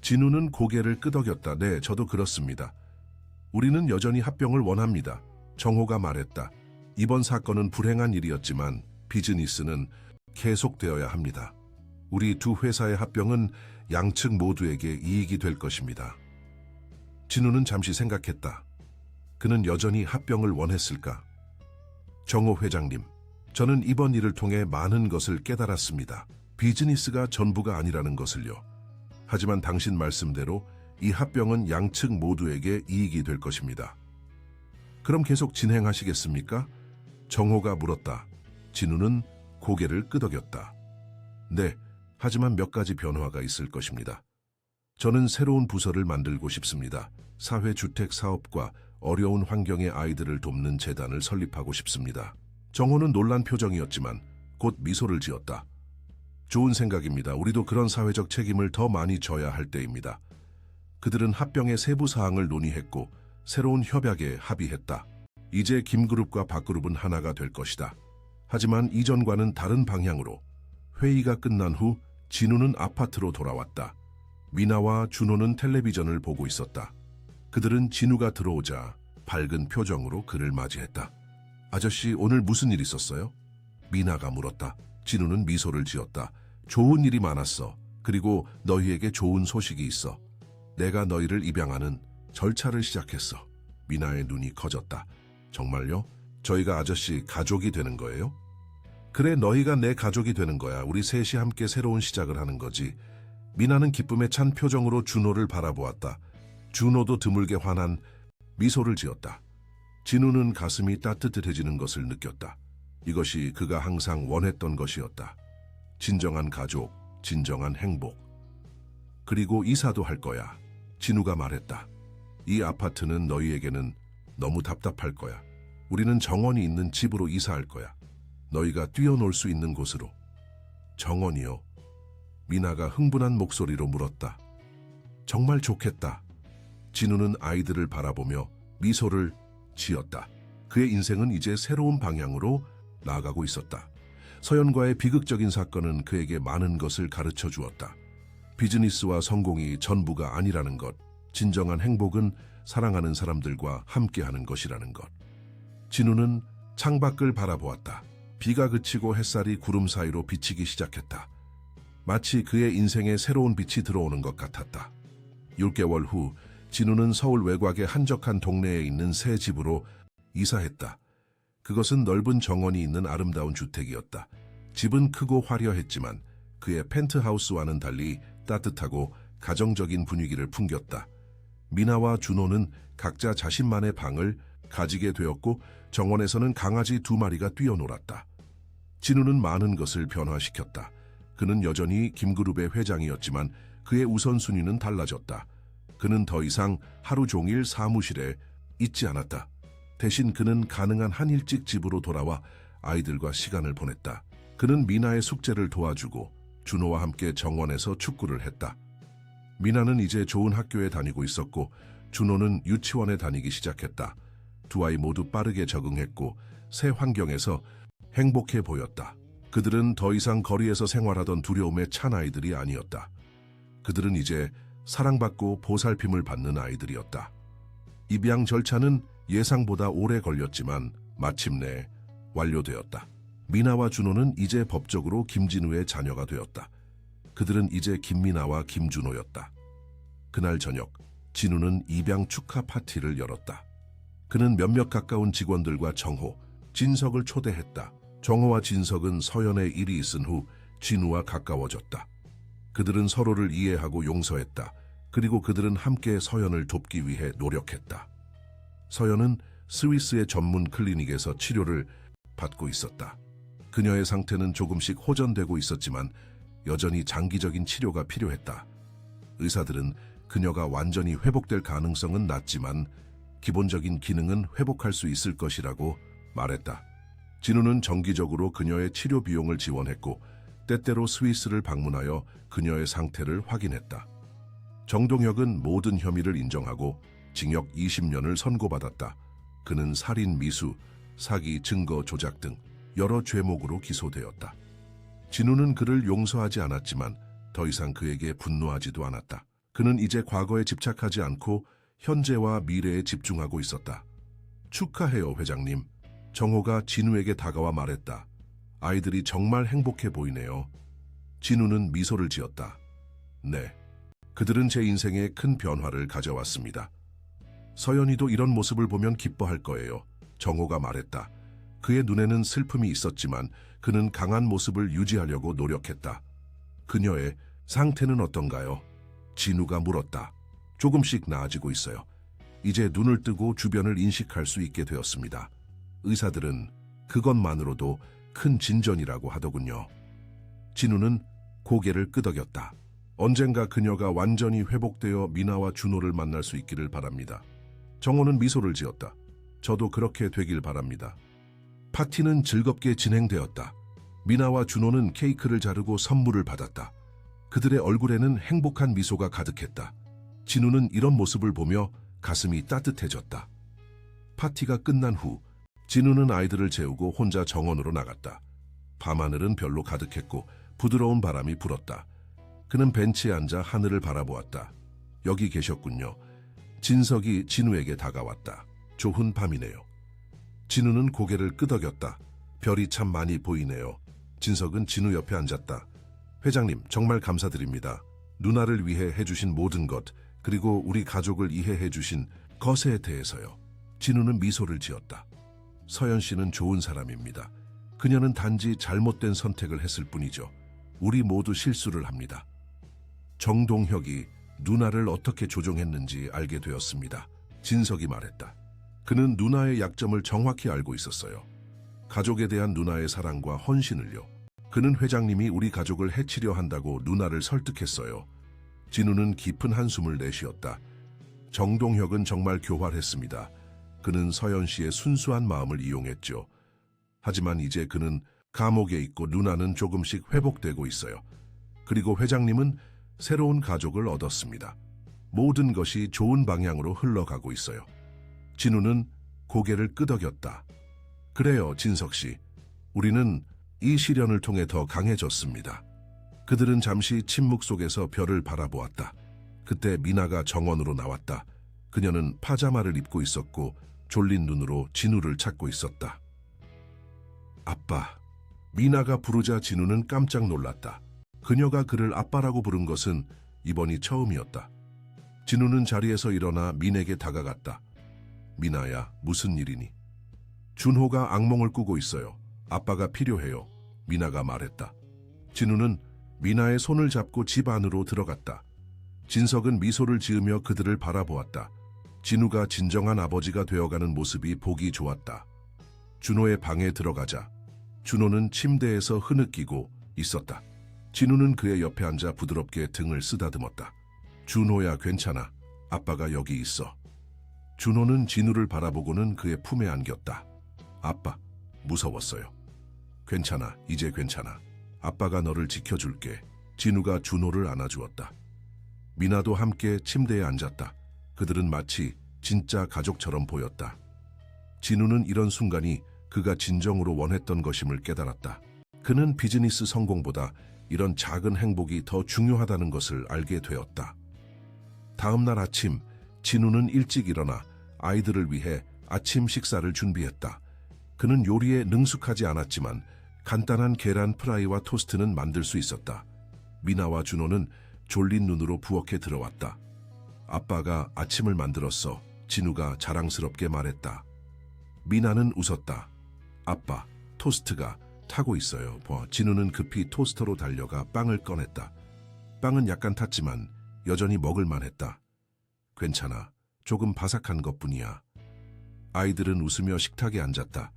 진우는 고개를 끄덕였다. 네, 저도 그렇습니다. 우리는 여전히 합병을 원합니다. 정호가 말했다. 이번 사건은 불행한 일이었지만 비즈니스는 계속되어야 합니다. 우리 두 회사의 합병은 양측 모두에게 이익이 될 것입니다. 진우는 잠시 생각했다. 그는 여전히 합병을 원했을까? 정호 회장님, 저는 이번 일을 통해 많은 것을 깨달았습니다. 비즈니스가 전부가 아니라는 것을요. 하지만 당신 말씀대로 이 합병은 양측 모두에게 이익이 될 것입니다. 그럼 계속 진행하시겠습니까? 정호가 물었다. 진우는 고개를 끄덕였다. 네, 하지만 몇 가지 변화가 있을 것입니다. 저는 새로운 부서를 만들고 싶습니다. 사회주택 사업과 어려운 환경의 아이들을 돕는 재단을 설립하고 싶습니다. 정호는 놀란 표정이었지만 곧 미소를 지었다. 좋은 생각입니다. 우리도 그런 사회적 책임을 더 많이 져야 할 때입니다. 그들은 합병의 세부 사항을 논의했고 새로운 협약에 합의했다. 이제 김그룹과 박그룹은 하나가 될 것이다. 하지만 이전과는 다른 방향으로. 회의가 끝난 후 진우는 아파트로 돌아왔다. 미나와 준호는 텔레비전을 보고 있었다. 그들은 진우가 들어오자 밝은 표정으로 그를 맞이했다. 아저씨, 오늘 무슨 일 있었어요? 미나가 물었다. 진우는 미소를 지었다. 좋은 일이 많았어. 그리고 너희에게 좋은 소식이 있어. 내가 너희를 입양하는 절차를 시작했어. 미나의 눈이 커졌다. 정말요? 저희가 아저씨 가족이 되는 거예요? 그래, 너희가 내 가족이 되는 거야. 우리 셋이 함께 새로운 시작을 하는 거지. 미나는 기쁨에 찬 표정으로 준호를 바라보았다. 준호도 드물게 환한 미소를 지었다. 진우는 가슴이 따뜻해지는 것을 느꼈다. 이것이 그가 항상 원했던 것이었다. 진정한 가족, 진정한 행복. 그리고 이사도 할 거야. 진우가 말했다. 이 아파트는 너희에게는 너무 답답할 거야. 우리는 정원이 있는 집으로 이사할 거야. 너희가 뛰어놀 수 있는 곳으로. 정원이요? 미나가 흥분한 목소리로 물었다. 정말 좋겠다. 진우는 아이들을 바라보며 미소를 지었다. 그의 인생은 이제 새로운 방향으로 나아가고 있었다. 서연과의 비극적인 사건은 그에게 많은 것을 가르쳐 주었다. 비즈니스와 성공이 전부가 아니라는 것, 진정한 행복은 사랑하는 사람들과 함께하는 것이라는 것. 진우는 창밖을 바라보았다. 비가 그치고 햇살이 구름 사이로 비치기 시작했다. 마치 그의 인생에 새로운 빛이 들어오는 것 같았다. 6개월 후 진우는 서울 외곽의 한적한 동네에 있는 새 집으로 이사했다. 그것은 넓은 정원이 있는 아름다운 주택이었다. 집은 크고 화려했지만 그의 펜트하우스와는 달리 따뜻하고 가정적인 분위기를 풍겼다. 미나와 준호는 각자 자신만의 방을 가지게 되었고 정원에서는 강아지 2마리가 뛰어놀았다. 진우는 많은 것을 변화시켰다. 그는 여전히 김그룹의 회장이었지만 그의 우선순위는 달라졌다. 그는 더 이상 하루 종일 사무실에 있지 않았다. 대신 그는 가능한 한 일찍 집으로 돌아와 아이들과 시간을 보냈다. 그는 미나의 숙제를 도와주고 준호와 함께 정원에서 축구를 했다. 미나는 이제 좋은 학교에 다니고 있었고 준호는 유치원에 다니기 시작했다. 두 아이 모두 빠르게 적응했고 새 환경에서 행복해 보였다. 그들은 더 이상 거리에서 생활하던 두려움에 찬 아이들이 아니었다. 그들은 이제 사랑받고 보살핌을 받는 아이들이었다. 입양 절차는 예상보다 오래 걸렸지만 마침내 완료되었다. 미나와 준호는 이제 법적으로 김진우의 자녀가 되었다. 그들은 이제 김미나와 김준호였다. 그날 저녁, 진우는 입양 축하 파티를 열었다. 그는 몇몇 가까운 직원들과 정호, 진석을 초대했다. 정호와 진석은 서연의 일이 있은 후 진우와 가까워졌다. 그들은 서로를 이해하고 용서했다. 그리고 그들은 함께 서연을 돕기 위해 노력했다. 서연은 스위스의 전문 클리닉에서 치료를 받고 있었다. 그녀의 상태는 조금씩 호전되고 있었지만 여전히 장기적인 치료가 필요했다. 의사들은 그녀가 완전히 회복될 가능성은 낮지만 기본적인 기능은 회복할 수 있을 것이라고 말했다. 진우는 정기적으로 그녀의 치료 비용을 지원했고 때때로 스위스를 방문하여 그녀의 상태를 확인했다. 정동혁은 모든 혐의를 인정하고 징역 20년을 선고받았다. 그는 살인, 미수, 사기, 증거 조작 등 여러 죄목으로 기소되었다. 진우는 그를 용서하지 않았지만 더 이상 그에게 분노하지도 않았다. 그는 이제 과거에 집착하지 않고 현재와 미래에 집중하고 있었다. 축하해요, 회장님. 정호가 진우에게 다가와 말했다. 아이들이 정말 행복해 보이네요. 진우는 미소를 지었다. 네. 그들은 제 인생에 큰 변화를 가져왔습니다. 서연이도 이런 모습을 보면 기뻐할 거예요. 정호가 말했다. 그의 눈에는 슬픔이 있었지만 그는 강한 모습을 유지하려고 노력했다. 그녀의 상태는 어떤가요? 진우가 물었다. 조금씩 나아지고 있어요. 이제 눈을 뜨고 주변을 인식할 수 있게 되었습니다. 의사들은 그것만으로도 큰 진전이라고 하더군요. 진우는 고개를 끄덕였다. 언젠가 그녀가 완전히 회복되어 미나와 준호를 만날 수 있기를 바랍니다. 정호는 미소를 지었다. 저도 그렇게 되길 바랍니다. 파티는 즐겁게 진행되었다. 미나와 준호는 케이크를 자르고 선물을 받았다. 그들의 얼굴에는 행복한 미소가 가득했다. 진우는 이런 모습을 보며 가슴이 따뜻해졌다. 파티가 끝난 후 진우는 아이들을 재우고 혼자 정원으로 나갔다. 밤하늘은 별로 가득했고 부드러운 바람이 불었다. 그는 벤치에 앉아 하늘을 바라보았다. 여기 계셨군요. 진석이 진우에게 다가왔다. 좋은 밤이네요. 진우는 고개를 끄덕였다. 별이 참 많이 보이네요. 진석은 진우 옆에 앉았다. 회장님, 정말 감사드립니다. 누나를 위해 해주신 모든 것, 그리고 우리 가족을 이해해 주신 것에 대해서요. 진우는 미소를 지었다. 서연 씨는 좋은 사람입니다. 그녀는 단지 잘못된 선택을 했을 뿐이죠. 우리 모두 실수를 합니다. 정동혁이 누나를 어떻게 조종했는지 알게 되었습니다. 진석이 말했다. 그는 누나의 약점을 정확히 알고 있었어요. 가족에 대한 누나의 사랑과 헌신을요. 그는 회장님이 우리 가족을 해치려 한다고 누나를 설득했어요. 진우는 깊은 한숨을 내쉬었다. 정동혁은 정말 교활했습니다. 그는 서연 씨의 순수한 마음을 이용했죠. 하지만 이제 그는 감옥에 있고 누나는 조금씩 회복되고 있어요. 그리고 회장님은 새로운 가족을 얻었습니다. 모든 것이 좋은 방향으로 흘러가고 있어요. 진우는 고개를 끄덕였다. 그래요, 진석 씨. 우리는 이 시련을 통해 더 강해졌습니다. 그들은 잠시 침묵 속에서 별을 바라보았다. 그때 미나가 정원으로 나왔다. 그녀는 파자마를 입고 있었고 졸린 눈으로 진우를 찾고 있었다. 아빠. 미나가 부르자 진우는 깜짝 놀랐다. 그녀가 그를 아빠라고 부른 것은 이번이 처음이었다. 진우는 자리에서 일어나 민에게 다가갔다. 미나야, 무슨 일이니? 준호가 악몽을 꾸고 있어요. 아빠가 필요해요. 미나가 말했다. 진우는 미나의 손을 잡고 집 안으로 들어갔다. 진석은 미소를 지으며 그들을 바라보았다. 진우가 진정한 아버지가 되어가는 모습이 보기 좋았다. 준호의 방에 들어가자 준호는 침대에서 흐느끼고 있었다. 진우는 그의 옆에 앉아 부드럽게 등을 쓰다듬었다. 준호야, 괜찮아. 아빠가 여기 있어. 준호는 진우를 바라보고는 그의 품에 안겼다. 아빠, 무서웠어요. 괜찮아, 이제 괜찮아. 아빠가 너를 지켜줄게. 진우가 준호를 안아주었다. 미나도 함께 침대에 앉았다. 그들은 마치 진짜 가족처럼 보였다. 진우는 이런 순간이 그가 진정으로 원했던 것임을 깨달았다. 그는 비즈니스 성공보다 이런 작은 행복이 더 중요하다는 것을 알게 되었다. 다음 날 아침, 진우는 일찍 일어나 아이들을 위해 아침 식사를 준비했다. 그는 요리에 능숙하지 않았지만 간단한 계란 프라이와 토스트는 만들 수 있었다. 미나와 준호는 졸린 눈으로 부엌에 들어왔다. 아빠가 아침을 만들었어. 진우가 자랑스럽게 말했다. 미나는 웃었다. 아빠, 토스트가 타고 있어요. 진우는 급히 토스터로 달려가 빵을 꺼냈다. 빵은 약간 탔지만 여전히 먹을만 했다. 괜찮아. 조금 바삭한 것뿐이야. 아이들은 웃으며 식탁에 앉았다.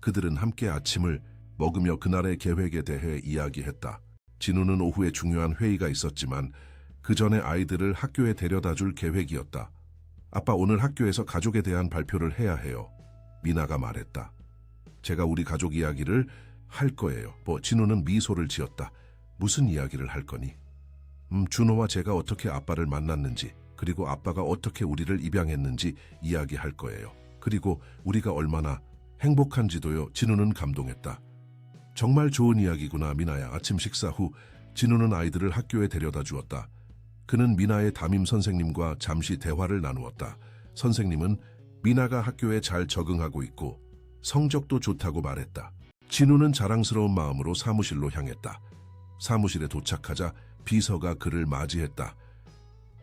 그들은 함께 아침을 먹으며 그날의 계획에 대해 이야기했다. 진우는 오후에 중요한 회의가 있었지만 그 전에 아이들을 학교에 데려다 줄 계획이었다. 아빠, 오늘 학교에서 가족에 대한 발표를 해야 해요. 미나가 말했다. 제가 우리 가족 이야기를 할 거예요. 진우는 미소를 지었다. 무슨 이야기를 할 거니? 준호와 제가 어떻게 아빠를 만났는지, 그리고 아빠가 어떻게 우리를 입양했는지 이야기할 거예요. 그리고 우리가 얼마나 행복한지도요. 진우는 감동했다. 정말 좋은 이야기구나, 미나야. 아침 식사 후 진우는 아이들을 학교에 데려다 주었다. 그는 미나의 담임 선생님과 잠시 대화를 나누었다. 선생님은 미나가 학교에 잘 적응하고 있고 성적도 좋다고 말했다. 진우는 자랑스러운 마음으로 사무실로 향했다. 사무실에 도착하자 비서가 그를 맞이했다.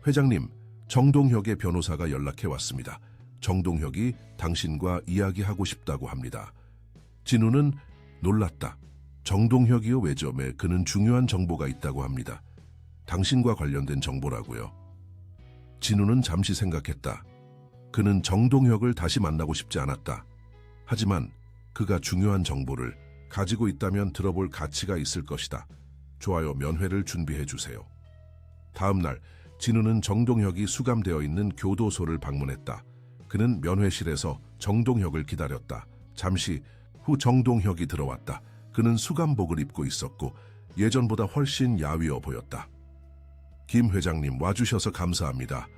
회장님, 정동혁의 변호사가 연락해 왔습니다. 정동혁이 당신과 이야기하고 싶다고 합니다. 진우는 놀랐다. 정동혁이요? 왜죠? 그는 중요한 정보가 있다고 합니다. 당신과 관련된 정보라고요. 진우는 잠시 생각했다. 그는 정동혁을 다시 만나고 싶지 않았다. 하지만 그가 중요한 정보를 가지고 있다면 들어볼 가치가 있을 것이다. 좋아요, 면회를 준비해 주세요. 다음 날 진우는 정동혁이 수감되어 있는 교도소를 방문했다. 그는 면회실에서 정동혁을 기다렸다. 잠시 후 정동혁이 들어왔다. 그는 수감복을 입고 있었고 예전보다 훨씬 야위어 보였다. 김 회장님, 와주셔서 감사합니다.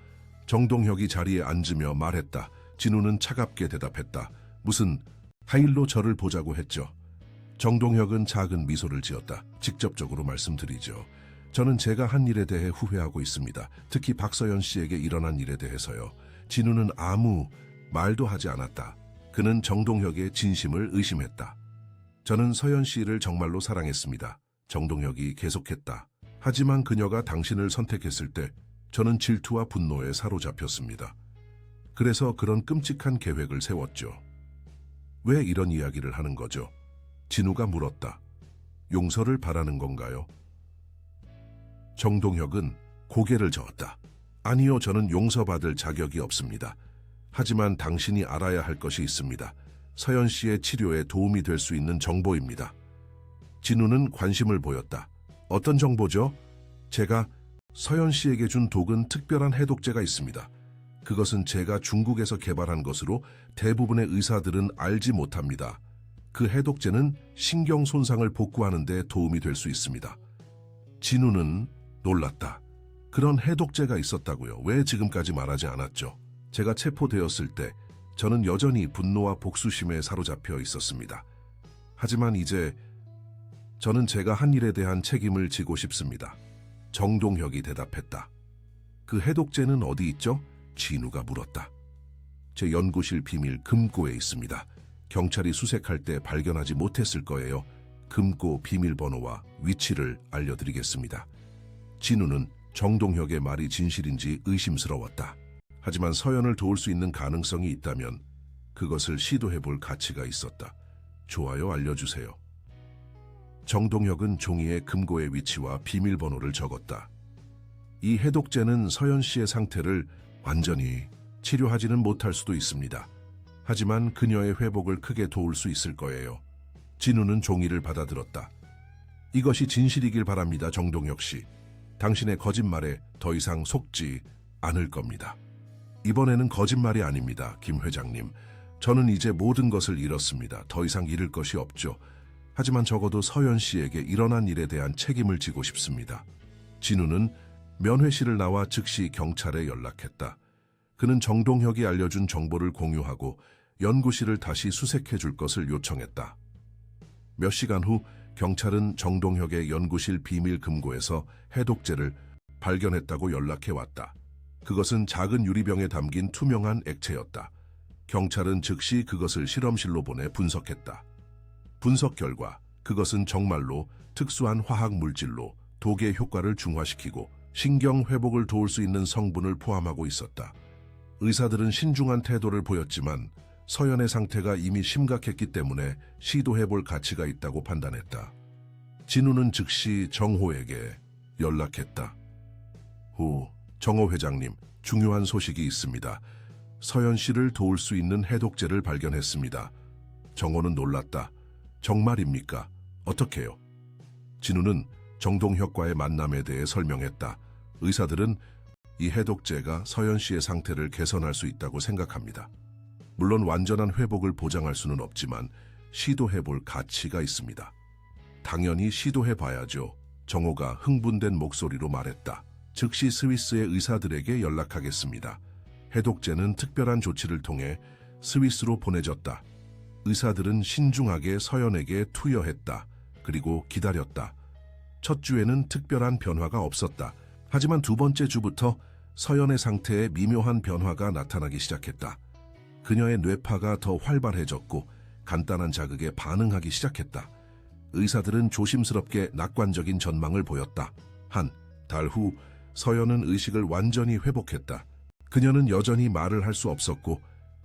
정동혁이 자리에 앉으며 말했다. 진우는 차갑게 대답했다. 무슨 하일로 저를 보자고 했죠. 정동혁은 작은 미소를 지었다. 직접적으로 말씀드리죠. 저는 제가 한 일에 대해 후회하고 있습니다. 특히 박서연 씨에게 일어난 일에 대해서요. 진우는 아무 말도 하지 않았다. 그는 정동혁의 진심을 의심했다. 저는 서연 씨를 정말로 사랑했습니다. 정동혁이 계속했다. 하지만 그녀가 당신을 선택했을 때 저는 질투와 분노에 사로잡혔습니다. 그래서 그런 끔찍한 계획을 세웠죠. 왜 이런 이야기를 하는 거죠? 진우가 물었다. 용서를 바라는 건가요? 정동혁은 고개를 저었다. 아니요, 저는 용서받을 자격이 없습니다. 하지만 당신이 알아야 할 것이 있습니다. 서연 씨의 치료에 도움이 될 수 있는 정보입니다. 진우는 관심을 보였다. 어떤 정보죠? 제가 서연 씨에게 준 독은 특별한 해독제가 있습니다. 그것은 제가 중국에서 개발한 것으로 대부분의 의사들은 알지 못합니다. 그 해독제는 신경 손상을 복구하는 데 도움이 될 수 있습니다. 진우는 놀랐다. 그런 해독제가 있었다고요? 왜 지금까지 말하지 않았죠? 제가 체포되었을 때 저는 여전히 분노와 복수심에 사로잡혀 있었습니다. 하지만 이제 저는 제가 한 일에 대한 책임을 지고 싶습니다. 정동혁이 대답했다. 그 해독제는 어디 있죠? 진우가 물었다. 제 연구실 비밀 금고에 있습니다. 경찰이 수색할 때 발견하지 못했을 거예요. 금고 비밀번호와 위치를 알려드리겠습니다. 진우는 정동혁의 말이 진실인지 의심스러웠다. 하지만 서연을 도울 수 있는 가능성이 있다면 그것을 시도해볼 가치가 있었다. 좋아요, 알려주세요. 정동혁은 종이에 금고의 위치와 비밀번호를 적었다. 이 해독제는 서연 씨의 상태를 완전히 치료하지는 못할 수도 있습니다. 하지만 그녀의 회복을 크게 도울 수 있을 거예요. 진우는 종이를 받아들었다. 이것이 진실이길 바랍니다, 정동혁 씨. 당신의 거짓말에 더 이상 속지 않을 겁니다. 이번에는 거짓말이 아닙니다, 김 회장님. 저는 이제 모든 것을 잃었습니다. 더 이상 잃을 것이 없죠. 하지만 적어도 서연 씨에게 일어난 일에 대한 책임을 지고 싶습니다. 진우는 면회실을 나와 즉시 경찰에 연락했다. 그는 정동혁이 알려준 정보를 공유하고 연구실을 다시 수색해 줄 것을 요청했다. 몇 시간 후 경찰은 정동혁의 연구실 비밀 금고에서 해독제를 발견했다고 연락해왔다. 그것은 작은 유리병에 담긴 투명한 액체였다. 경찰은 즉시 그것을 실험실로 보내 분석했다. 분석 결과 그것은 정말로 특수한 화학 물질로 독의 효과를 중화시키고 신경 회복을 도울 수 있는 성분을 포함하고 있었다. 의사들은 신중한 태도를 보였지만 서연의 상태가 이미 심각했기 때문에 시도해볼 가치가 있다고 판단했다. 진우는 즉시 정호에게 연락했다. 후, 정호 회장님, 중요한 소식이 있습니다. 서연 씨를 도울 수 있는 해독제를 발견했습니다. 정호는 놀랐다. 정말입니까? 어떻게요? 진우는 정동혁과의 만남에 대해 설명했다. 의사들은 이 해독제가 서연 씨의 상태를 개선할 수 있다고 생각합니다. 물론 완전한 회복을 보장할 수는 없지만 시도해볼 가치가 있습니다. 당연히 시도해봐야죠. 정호가 흥분된 목소리로 말했다. 즉시 스위스의 의사들에게 연락하겠습니다. 해독제는 특별한 조치를 통해 스위스로 보내졌다. 의사들은 신중하게 서연에게 투여했다. 그리고 기다렸다. 첫 주에는 특별한 변화가 없었다. 하지만 두 번째 주부터 서연의 상태에 미묘한 변화가 나타나기 시작했다. 그녀의 뇌파가 더 활발해졌고 간단한 자극에 반응하기 시작했다. 의사들은 조심스럽게 낙관적인 전망을 보였다. 한 달 후 서연은 의식을 완전히 회복했다. 그녀는 여전히 말을 할 수 없었고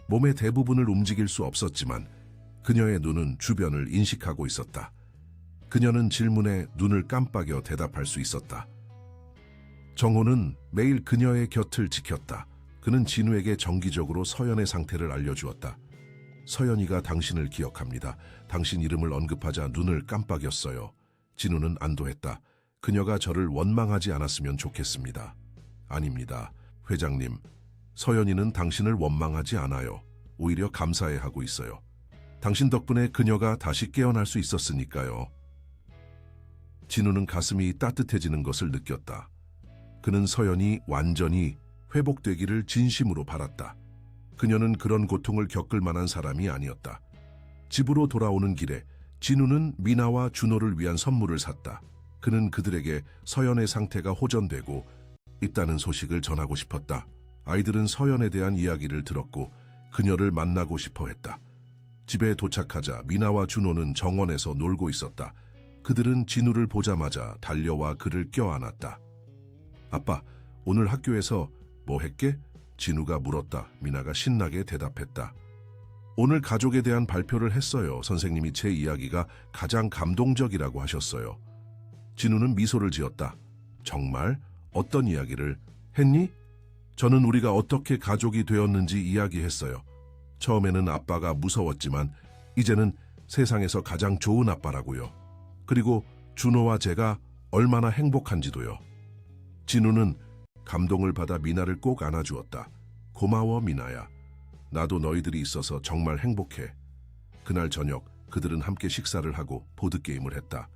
몸의 대부분을 움직일 수 없었지만 그녀의 눈은 주변을 인식하고 있었다. 그녀는 질문에 눈을 깜빡여 대답할 수 있었다. 정호는 매일 그녀의 곁을 지켰다. 그는 진우에게 정기적으로 서연의 상태를 알려주었다. 서연이가 당신을 기억합니다. 당신 이름을 언급하자 눈을 깜빡였어요. 진우는 안도했다. 그녀가 저를 원망하지 않았으면 좋겠습니다. 아닙니다. 회장님, 서연이는 당신을 원망하지 않아요. 오히려 감사해하고 있어요. 당신 덕분에 그녀가 다시 깨어날 수 있었으니까요. 진우는 가슴이 따뜻해지는 것을 느꼈다. 그는 서연이 완전히 회복되기를 진심으로 바랐다. 그녀는 그런 고통을 겪을 만한 사람이 아니었다. 집으로 돌아오는 길에 진우는 미나와 준호를 위한 선물을 샀다. 그는 그들에게 서연의 상태가 호전되고 있다는 소식을 전하고 싶었다. 아이들은 서연에 대한 이야기를 들었고 그녀를 만나고 싶어 했다. 집에 도착하자 미나와 준호는 정원에서 놀고 있었다. 그들은 진우를 보자마자 달려와 그를 껴안았다. 아빠, 오늘 학교에서 뭐 했게? 진우가 물었다. 미나가 신나게 대답했다. 오늘 가족에 대한 발표를 했어요. 선생님이 제 이야기가 가장 감동적이라고 하셨어요. 진우는 미소를 지었다. 정말? 어떤 이야기를 했니? 저는 우리가 어떻게 가족이 되었는지 이야기했어요. 처음에는 아빠가 무서웠지만 이제는 세상에서 가장 좋은 아빠라고요. 그리고 준호와 제가 얼마나 행복한지도요. 진우는 감동을 받아 미나를 꼭 안아주었다. 고마워 미나야. 나도 너희들이 있어서 정말 행복해. 그날 저녁 그들은 함께 식사를 하고 보드게임을 했다.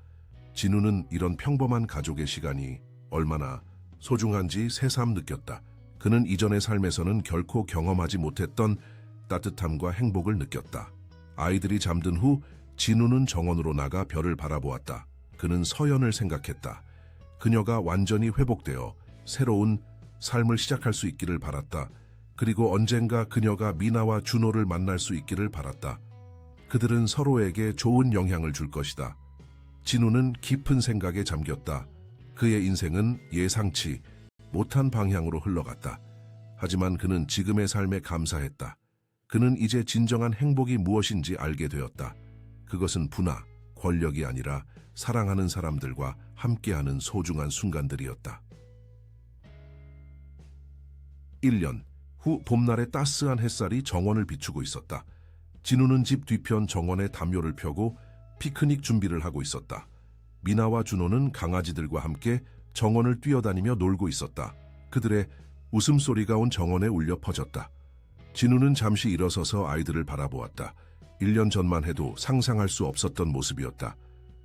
진우는 이런 평범한 가족의 시간이 얼마나 소중한지 새삼 느꼈다. 그는 이전의 삶에서는 결코 경험하지 못했던 따뜻함과 행복을 느꼈다. 아이들이 잠든 후 진우는 정원으로 나가 별을 바라보았다. 그는 서연을 생각했다. 그녀가 완전히 회복되어 새로운 삶을 시작할 수 있기를 바랐다. 그리고 언젠가 그녀가 미나와 준호를 만날 수 있기를 바랐다. 그들은 서로에게 좋은 영향을 줄 것이다. 진우는 깊은 생각에 잠겼다. 그의 인생은 예상치 못한 방향으로 흘러갔다. 하지만 그는 지금의 삶에 감사했다. 그는 이제 진정한 행복이 무엇인지 알게 되었다. 그것은 부나 권력이 아니라 사랑하는 사람들과 함께하는 소중한 순간들이었다. 1년 후 봄날의 따스한 햇살이 정원을 비추고 있었다. 진우는 집 뒤편 정원에 담요를 펴고 피크닉 준비를 하고 있었다. 미나와 준호는 강아지들과 함께 정원을 뛰어다니며 놀고 있었다. 그들의 웃음소리가 온 정원에 울려 퍼졌다. 진우는 잠시 일어서서 아이들을 바라보았다. 1년 전만 해도 상상할 수 없었던 모습이었다.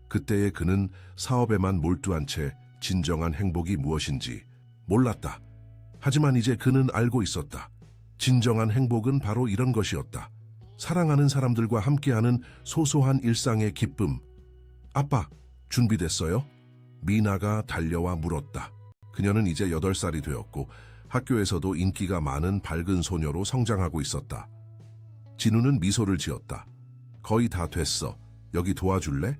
그때의 그는 사업에만 몰두한 채 진정한 행복이 무엇인지 몰랐다. 하지만 이제 그는 알고 있었다. 진정한 행복은 바로 이런 것이었다. 사랑하는 사람들과 함께하는 소소한 일상의 기쁨. 아빠, 준비됐어요? 미나가 달려와 물었다. 그녀는 이제 8살이 되었고 학교에서도 인기가 많은 밝은 소녀로 성장하고 있었다. 진우는 미소를 지었다. 거의 다 됐어. 여기 도와줄래?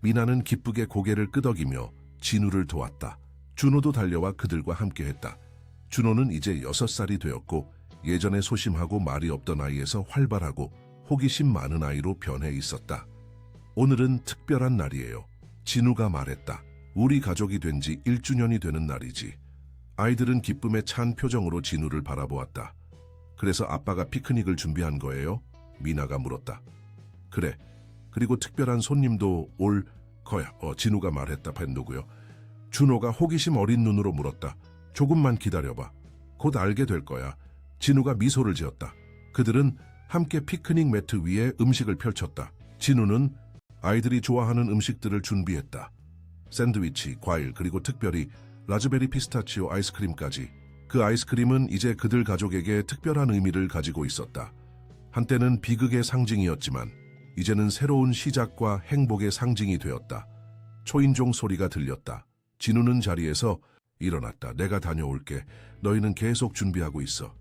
미나는 기쁘게 고개를 끄덕이며 진우를 도왔다. 준호도 달려와 그들과 함께했다. 준호는 이제 6살이 되었고 예전에 소심하고 말이 없던 아이에서 활발하고 호기심 많은 아이로 변해 있었다. 오늘은 특별한 날이에요. 진우가 말했다. 우리 가족이 된 지 1주년이 되는 날이지. 아이들은 기쁨에 찬 표정으로 진우를 바라보았다. 그래서 아빠가 피크닉을 준비한 거예요? 미나가 물었다. 그래. 그리고 특별한 손님도 올 거야. 진우가 말했다. 밴도고요. 준호가 호기심 어린 눈으로 물었다. 조금만 기다려봐. 곧 알게 될 거야. 진우가 미소를 지었다. 그들은 함께 피크닉 매트 위에 음식을 펼쳤다. 진우는 아이들이 좋아하는 음식들을 준비했다. 샌드위치, 과일, 그리고 특별히 라즈베리 피스타치오 아이스크림까지. 그 아이스크림은 이제 그들 가족에게 특별한 의미를 가지고 있었다. 한때는 비극의 상징이었지만 이제는 새로운 시작과 행복의 상징이 되었다. 초인종 소리가 들렸다. 진우는 자리에서 일어났다. 내가 다녀올게. 너희는 계속 준비하고 있어.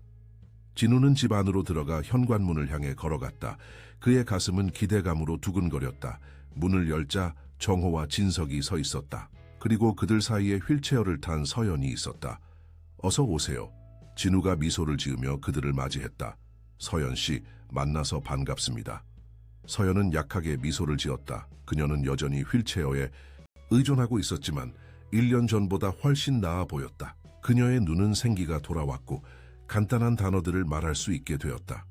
진우는 집 안으로 들어가 현관문을 향해 걸어갔다. 그의 가슴은 기대감으로 두근거렸다. 문을 열자 정호와 진석이 서 있었다. 그리고 그들 사이에 휠체어를 탄 서연이 있었다. 어서 오세요. 진우가 미소를 지으며 그들을 맞이했다. 서연 씨, 만나서 반갑습니다. 서연은 약하게 미소를 지었다. 그녀는 여전히 휠체어에 의존하고 있었지만 1년 전보다 훨씬 나아 보였다. 그녀의 눈은 생기가 돌아왔고 간단한 단어들을 말할 수 있게 되었다.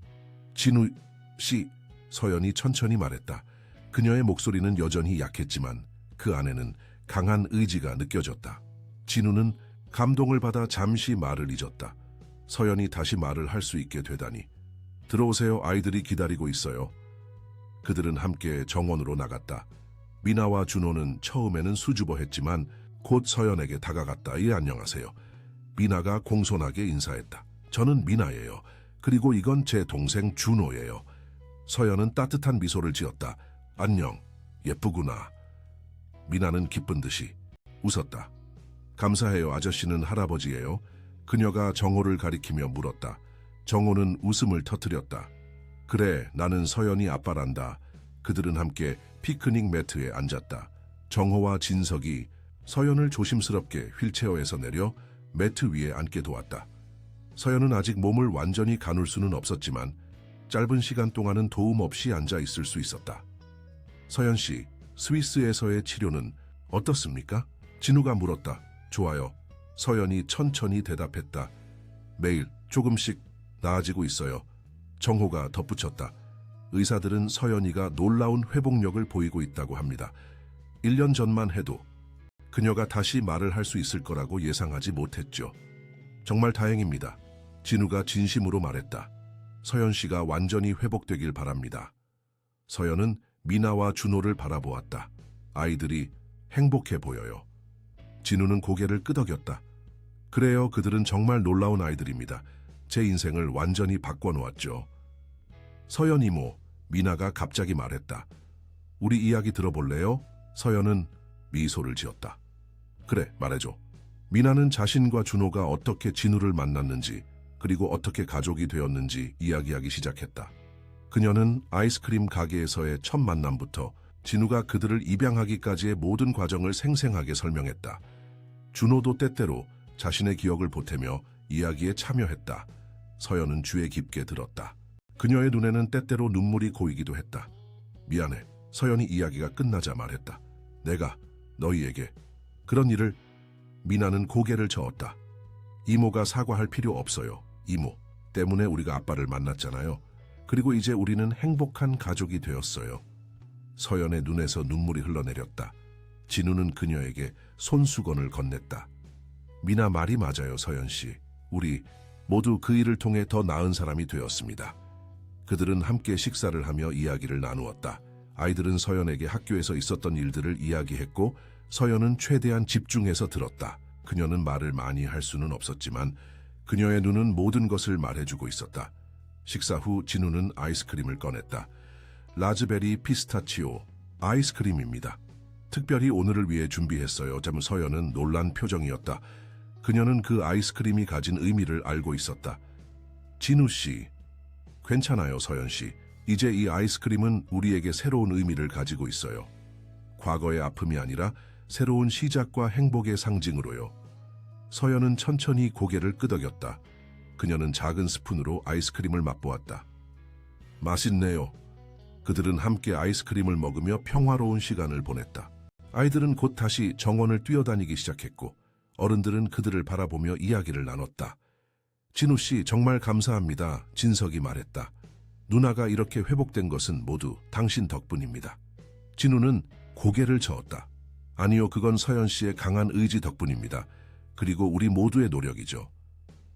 진우 씨, 서연이 천천히 말했다. 그녀의 목소리는 여전히 약했지만 그 안에는 강한 의지가 느껴졌다. 진우는 감동을 받아 잠시 말을 잊었다. 서연이 다시 말을 할 수 있게 되다니. 들어오세요. 아이들이 기다리고 있어요. 그들은 함께 정원으로 나갔다. 미나와 준호는 처음에는 수줍어했지만 곧 서연에게 다가갔다. 예, 안녕하세요. 미나가 공손하게 인사했다. 저는 미나예요. 그리고 이건 제 동생 준호예요. 서연은 따뜻한 미소를 지었다. 안녕, 예쁘구나. 미나는 기쁜 듯이 웃었다. 감사해요. 아저씨는 할아버지예요. 그녀가 정호를 가리키며 물었다. 정호는 웃음을 터뜨렸다. 그래, 나는 서연이 아빠란다. 그들은 함께 피크닉 매트에 앉았다. 정호와 진석이 서연을 조심스럽게 휠체어에서 내려 매트 위에 앉게 도왔다. 서연은 아직 몸을 완전히 가눌 수는 없었지만 짧은 시간 동안은 도움 없이 앉아 있을 수 있었다. 서연 씨, 스위스에서의 치료는 어떻습니까? 진우가 물었다. 좋아요. 서연이 천천히 대답했다. 매일 조금씩 나아지고 있어요. 정호가 덧붙였다. 의사들은 서연이가 놀라운 회복력을 보이고 있다고 합니다. 1년 전만 해도 그녀가 다시 말을 할 수 있을 거라고 예상하지 못했죠. 정말 다행입니다. 진우가 진심으로 말했다. 서연 씨가 완전히 회복되길 바랍니다. 서연은 미나와 준호를 바라보았다. 아이들이 행복해 보여요. 진우는 고개를 끄덕였다. 그래요, 그들은 정말 놀라운 아이들입니다. 제 인생을 완전히 바꿔놓았죠. 서연 이모, 미나가 갑자기 말했다. 우리 이야기 들어볼래요? 서연은 미소를 지었다. 그래, 말해줘. 미나는 자신과 준호가 어떻게 진우를 만났는지 그리고 어떻게 가족이 되었는지 이야기하기 시작했다. 그녀는 아이스크림 가게에서의 첫 만남부터 진우가 그들을 입양하기까지의 모든 과정을 생생하게 설명했다. 준호도 때때로 자신의 기억을 보태며 이야기에 참여했다. 서연은 귀에 깊게 들었다. 그녀의 눈에는 때때로 눈물이 고이기도 했다. 미안해. 서연이 이야기가 끝나자 말했다. 내가 너희에게 그런 일을. 미나는 고개를 저었다. 이모가 사과할 필요 없어요. 이모 때문에 우리가 아빠를 만났잖아요. 그리고 이제 우리는 행복한 가족이 되었어요. 서연의 눈에서 눈물이 흘러내렸다. 진우는 그녀에게 손수건을 건넸다. 미나 말이 맞아요, 서연 씨. 우리 모두 그 일을 통해 더 나은 사람이 되었습니다. 그들은 함께 식사를 하며 이야기를 나누었다. 아이들은 서연에게 학교에서 있었던 일들을 이야기했고 서연은 최대한 집중해서 들었다. 그녀는 말을 많이 할 수는 없었지만 그녀의 눈은 모든 것을 말해주고 있었다. 식사 후 진우는 아이스크림을 꺼냈다. 라즈베리 피스타치오 아이스크림입니다. 특별히 오늘을 위해 준비했어요. 자면 서연은 놀란 표정이었다. 그녀는 그 아이스크림이 가진 의미를 알고 있었다. 진우 씨, 괜찮아요, 서연 씨. 이제 이 아이스크림은 우리에게 새로운 의미를 가지고 있어요. 과거의 아픔이 아니라 새로운 시작과 행복의 상징으로요. 서연은 천천히 고개를 끄덕였다. 그녀는 작은 스푼으로 아이스크림을 맛보았다. 맛있네요. 그들은 함께 아이스크림을 먹으며 평화로운 시간을 보냈다. 아이들은 곧 다시 정원을 뛰어다니기 시작했고 어른들은 그들을 바라보며 이야기를 나눴다. 진우 씨, 정말 감사합니다. 진석이 말했다. 누나가 이렇게 회복된 것은 모두 당신 덕분입니다. 진우는 고개를 저었다. 아니요, 그건 서연 씨의 강한 의지 덕분입니다. 그리고 우리 모두의 노력이죠.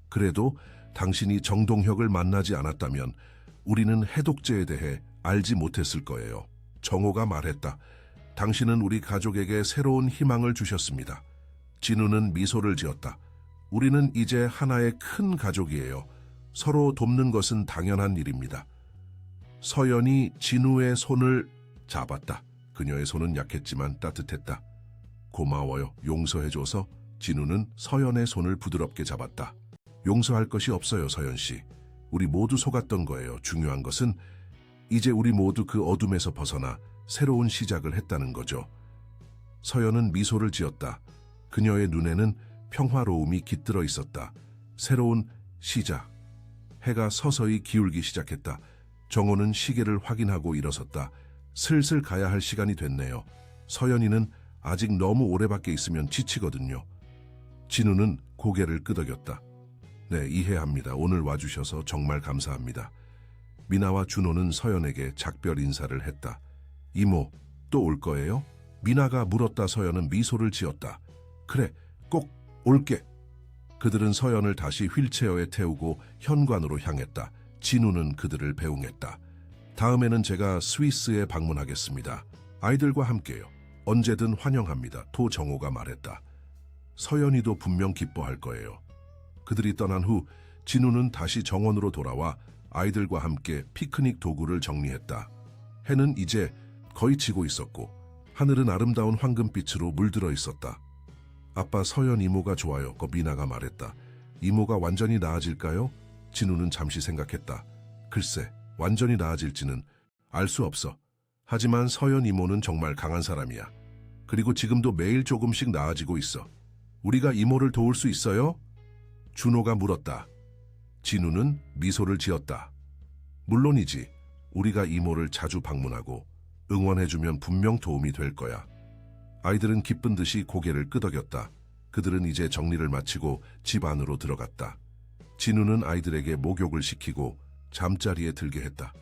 그래도 당신이 정동혁을 만나지 않았다면 우리는 해독제에 대해 알지 못했을 거예요. 정호가 말했다. 당신은 우리 가족에게 새로운 희망을 주셨습니다. 진우는 미소를 지었다. 우리는 이제 하나의 큰 가족이에요. 서로 돕는 것은 당연한 일입니다. 서연이 진우의 손을 잡았다. 그녀의 손은 약했지만 따뜻했다. 고마워요. 용서해줘서. 진우는 서연의 손을 부드럽게 잡았다. 용서할 것이 없어요, 서연 씨. 우리 모두 속았던 거예요. 중요한 것은 이제 우리 모두 그 어둠에서 벗어나 새로운 시작을 했다는 거죠. 서연은 미소를 지었다. 그녀의 눈에는 평화로움이 깃들어 있었다. 새로운 시작. 해가 서서히 기울기 시작했다. 정호는 시계를 확인하고 일어섰다. 슬슬 가야 할 시간이 됐네요. 서연이는 아직 너무 오래 밖에 있으면 지치거든요. 진우는 고개를 끄덕였다. 네, 이해합니다. 오늘 와주셔서 정말 감사합니다. 미나와 준호는 서연에게 작별 인사를 했다. 이모, 또 올 거예요? 미나가 물었다. 서연은 미소를 지었다. 그래, 꼭 올게. 그들은 서연을 다시 휠체어에 태우고 현관으로 향했다. 진우는 그들을 배웅했다. 다음에는 제가 스위스에 방문하겠습니다. 아이들과 함께요. 언제든 환영합니다. 도정호가 말했다. 서연이도 분명 기뻐할 거예요. 그들이 떠난 후 진우는 다시 정원으로 돌아와 아이들과 함께 피크닉 도구를 정리했다. 해는 이제 거의 지고 있었고 하늘은 아름다운 황금빛으로 물들어 있었다. 아빠, 서연 이모가 좋아요. 미나가 말했다. 이모가 완전히 나아질까요? 진우는 잠시 생각했다. 글쎄, 완전히 나아질지는 알 수 없어. 하지만 서연 이모는 정말 강한 사람이야. 그리고 지금도 매일 조금씩 나아지고 있어. 우리가 이모를 도울 수 있어요? 준호가 물었다. 진우는 미소를 지었다. 물론이지. 우리가 이모를 자주 방문하고 응원해주면 분명 도움이 될 거야. 아이들은 기쁜 듯이 고개를 끄덕였다. 그들은 이제 정리를 마치고 집 안으로 들어갔다. 진우는 아이들에게 목욕을 시키고 잠자리에 들게 했다.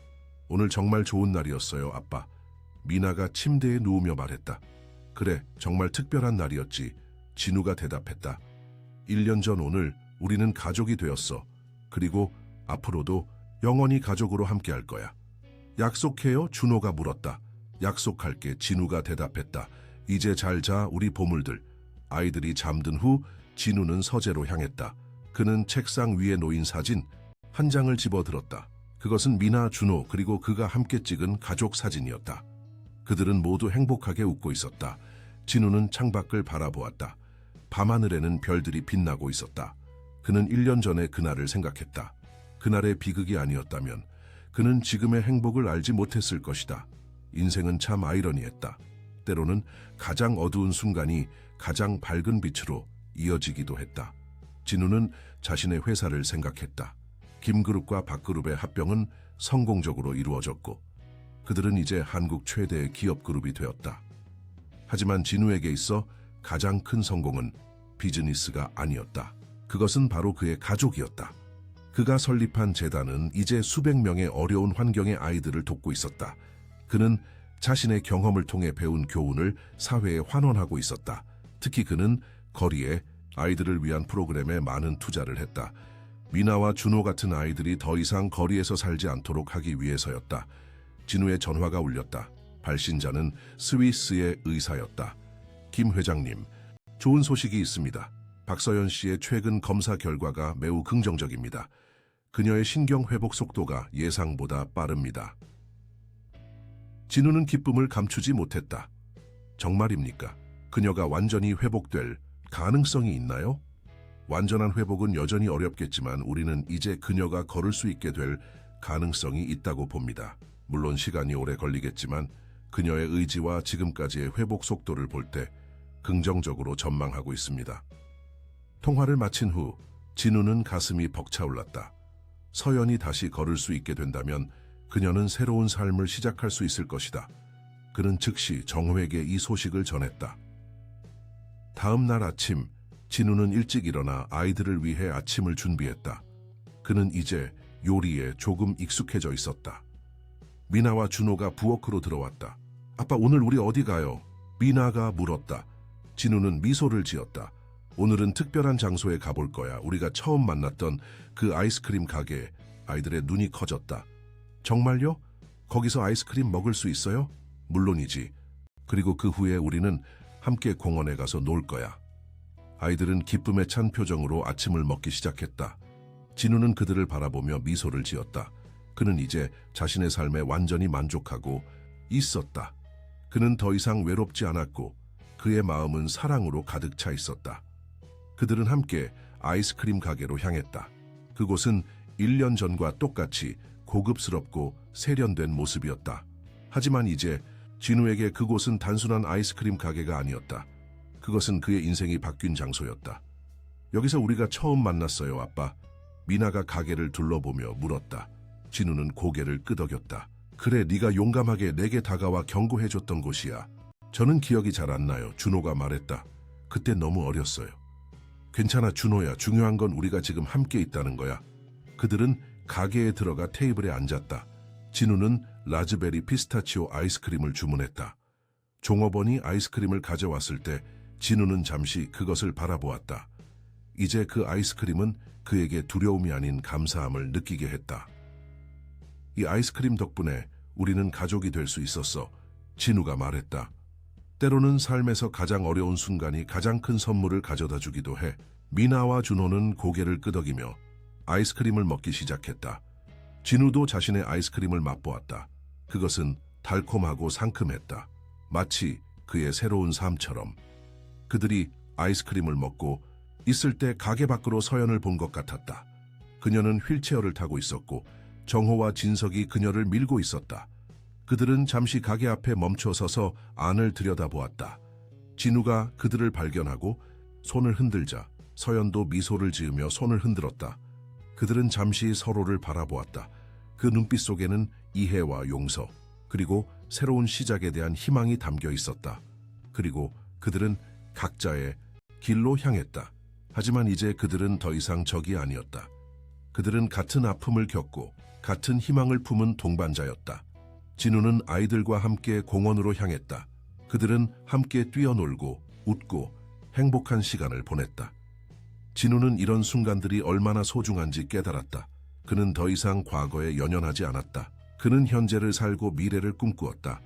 오늘 정말 좋은 날이었어요, 아빠. 미나가 침대에 누우며 말했다. 그래, 정말 특별한 날이었지. 진우가 대답했다. 1년 전 오늘 우리는 가족이 되었어. 그리고 앞으로도 영원히 가족으로 함께할 거야. 약속해요? 준호가 물었다. 약속할게. 진우가 대답했다. 이제 잘 자, 우리 보물들. 아이들이 잠든 후 진우는 서재로 향했다. 그는 책상 위에 놓인 사진 한 장을 집어들었다. 그것은 미나, 준호 그리고 그가 함께 찍은 가족 사진이었다. 그들은 모두 행복하게 웃고 있었다. 진우는 창밖을 바라보았다. 밤하늘에는 별들이 빛나고 있었다. 그는 1년 전에 그날을 생각했다. 그날의 비극이 아니었다면 그는 지금의 행복을 알지 못했을 것이다. 인생은 참 아이러니했다. 때로는 가장 어두운 순간이 가장 밝은 빛으로 이어지기도 했다. 진우는 자신의 회사를 생각했다. 김그룹과 박그룹의 합병은 성공적으로 이루어졌고 그들은 이제 한국 최대의 기업 그룹이 되었다. 하지만 진우에게 있어 가장 큰 성공은 비즈니스가 아니었다. 그것은 바로 그의 가족이었다. 그가 설립한 재단은 이제 수백 명의 어려운 환경의 아이들을 돕고 있었다. 그는 자신의 경험을 통해 배운 교훈을 사회에 환원하고 있었다. 특히 그는 거리에 아이들을 위한 프로그램에 많은 투자를 했다. 미나와 준호 같은 아이들이 더 이상 거리에서 살지 않도록 하기 위해서였다. 진우의 전화가 울렸다. 발신자는 스위스의 의사였다. 김 회장님, 좋은 소식이 있습니다. 박서연 씨의 최근 검사 결과가 매우 긍정적입니다. 그녀의 신경 회복 속도가 예상보다 빠릅니다. 진우는 기쁨을 감추지 못했다. 정말입니까? 그녀가 완전히 회복될 가능성이 있나요? 완전한 회복은 여전히 어렵겠지만 우리는 이제 그녀가 걸을 수 있게 될 가능성이 있다고 봅니다. 물론 시간이 오래 걸리겠지만 그녀의 의지와 지금까지의 회복 속도를 볼 때 긍정적으로 전망하고 있습니다. 통화를 마친 후 진우는 가슴이 벅차올랐다. 서연이 다시 걸을 수 있게 된다면 그녀는 새로운 삶을 시작할 수 있을 것이다. 그는 즉시 정호에게 이 소식을 전했다. 다음 날 아침, 진우는 일찍 일어나 아이들을 위해 아침을 준비했다. 그는 이제 요리에 조금 익숙해져 있었다. 미나와 준호가 부엌으로 들어왔다. 아빠, 오늘 우리 어디 가요? 미나가 물었다. 진우는 미소를 지었다. 오늘은 특별한 장소에 가볼 거야. 우리가 처음 만났던 그 아이스크림 가게에. 아이들의 눈이 커졌다. 정말요? 거기서 아이스크림 먹을 수 있어요? 물론이지. 그리고 그 후에 우리는 함께 공원에 가서 놀 거야. 아이들은 기쁨에 찬 표정으로 아침을 먹기 시작했다. 진우는 그들을 바라보며 미소를 지었다. 그는 이제 자신의 삶에 완전히 만족하고 있었다. 그는 더 이상 외롭지 않았고 그의 마음은 사랑으로 가득 차 있었다. 그들은 함께 아이스크림 가게로 향했다. 그곳은 1년 전과 똑같이 고급스럽고 세련된 모습이었다. 하지만 이제 진우에게 그곳은 단순한 아이스크림 가게가 아니었다. 그것은 그의 인생이 바뀐 장소였다. 여기서 우리가 처음 만났어요, 아빠. 미나가 가게를 둘러보며 물었다. 진우는 고개를 끄덕였다. 그래, 네가 용감하게 내게 다가와 경고해줬던 곳이야. 저는 기억이 잘 안 나요, 준호가 말했다. 그때 너무 어렸어요. 괜찮아, 준호야. 중요한 건 우리가 지금 함께 있다는 거야. 그들은 가게에 들어가 테이블에 앉았다. 진우는 라즈베리 피스타치오 아이스크림을 주문했다. 종업원이 아이스크림을 가져왔을 때 진우는 잠시 그것을 바라보았다. 이제 그 아이스크림은 그에게 두려움이 아닌 감사함을 느끼게 했다. 이 아이스크림 덕분에 우리는 가족이 될 수 있었어. 진우가 말했다. 때로는 삶에서 가장 어려운 순간이 가장 큰 선물을 가져다 주기도 해. 미나와 준호는 고개를 끄덕이며 아이스크림을 먹기 시작했다. 진우도 자신의 아이스크림을 맛보았다. 그것은 달콤하고 상큼했다. 마치 그의 새로운 삶처럼. 그들이 아이스크림을 먹고 있을 때 가게 밖으로 서연을 본 것 같았다. 그녀는 휠체어를 타고 있었고 정호와 진석이 그녀를 밀고 있었다. 그들은 잠시 가게 앞에 멈춰 서서 안을 들여다보았다. 진우가 그들을 발견하고 손을 흔들자 서연도 미소를 지으며 손을 흔들었다. 그들은 잠시 서로를 바라보았다. 그 눈빛 속에는 이해와 용서, 그리고 새로운 시작에 대한 희망이 담겨 있었다. 그리고 그들은 각자의 길로 향했다. 하지만 이제 그들은 더 이상 적이 아니었다. 그들은 같은 아픔을 겪고 같은 희망을 품은 동반자였다. 진우는 아이들과 함께 공원으로 향했다. 그들은 함께 뛰어놀고 웃고 행복한 시간을 보냈다. 진우는 이런 순간들이 얼마나 소중한지 깨달았다. 그는 더 이상 과거에 연연하지 않았다. 그는 현재를 살고 미래를 꿈꾸었다.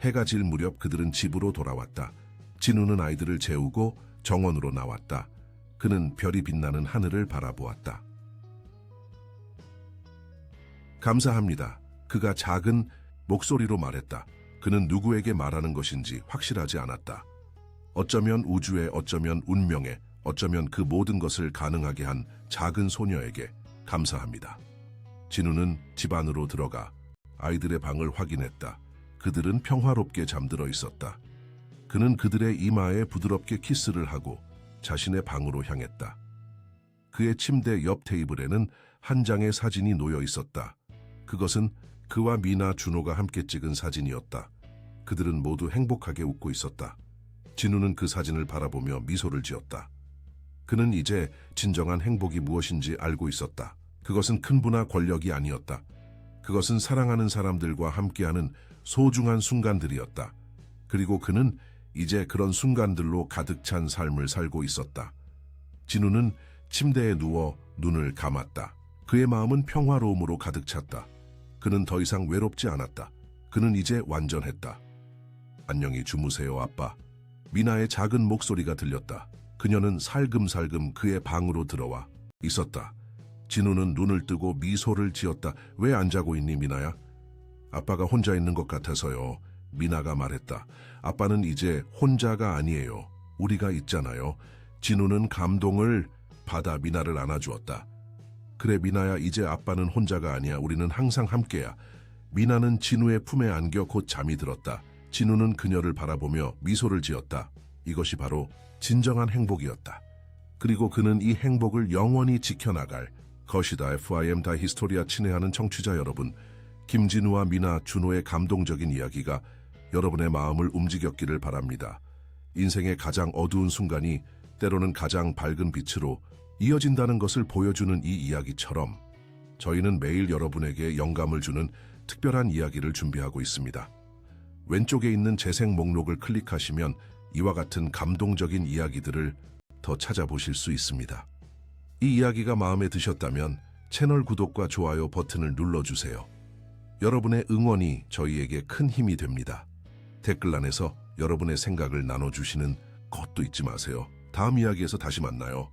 해가 질 무렵 그들은 집으로 돌아왔다. 진우는 아이들을 재우고 정원으로 나왔다. 그는 별이 빛나는 하늘을 바라보았다. 감사합니다. 그가 작은 목소리로 말했다. 그는 누구에게 말하는 것인지 확실하지 않았다. 어쩌면 우주에, 어쩌면 운명에, 어쩌면 그 모든 것을 가능하게 한 작은 소녀에게 감사합니다. 진우는 집 안으로 들어가 아이들의 방을 확인했다. 그들은 평화롭게 잠들어 있었다. 그는 그들의 이마에 부드럽게 키스를 하고 자신의 방으로 향했다. 그의 침대 옆 테이블에는 한 장의 사진이 놓여 있었다. 그것은 그와 미나, 준호가 함께 찍은 사진이었다. 그들은 모두 행복하게 웃고 있었다. 진우는 그 사진을 바라보며 미소를 지었다. 그는 이제 진정한 행복이 무엇인지 알고 있었다. 그것은 큰 부나 권력이 아니었다. 그것은 사랑하는 사람들과 함께하는 소중한 순간들이었다. 그리고 그는 이제 그런 순간들로 가득 찬 삶을 살고 있었다. 진우는 침대에 누워 눈을 감았다. 그의 마음은 평화로움으로 가득 찼다. 그는 더 이상 외롭지 않았다. 그는 이제 완전했다. 안녕히 주무세요, 아빠. 미나의 작은 목소리가 들렸다. 그녀는 살금살금 그의 방으로 들어와 있었다. 진우는 눈을 뜨고 미소를 지었다. 왜 안 자고 있니, 미나야? 아빠가 혼자 있는 것 같아서요. 미나가 말했다. 아빠는 이제 혼자가 아니에요. 우리가 있잖아요. 진우는 감동을 받아 미나를 안아주었다. 그래 미나야, 이제 아빠는 혼자가 아니야. 우리는 항상 함께야. 미나는 진우의 품에 안겨 곧 잠이 들었다. 진우는 그녀를 바라보며 미소를 지었다. 이것이 바로 진정한 행복이었다. 그리고 그는 이 행복을 영원히 지켜나갈 것이다. FIM 다 히스토리아 친애하는 청취자 여러분, 김진우와 미나, 준호의 감동적인 이야기가 여러분의 마음을 움직였기를 바랍니다. 인생의 가장 어두운 순간이 때로는 가장 밝은 빛으로 이어진다는 것을 보여주는 이 이야기처럼 저희는 매일 여러분에게 영감을 주는 특별한 이야기를 준비하고 있습니다. 왼쪽에 있는 재생 목록을 클릭하시면 이와 같은 감동적인 이야기들을 더 찾아보실 수 있습니다. 이 이야기가 마음에 드셨다면 채널 구독과 좋아요 버튼을 눌러주세요. 여러분의 응원이 저희에게 큰 힘이 됩니다. 댓글란에서 여러분의 생각을 나눠주시는 것도 잊지 마세요. 다음 이야기에서 다시 만나요.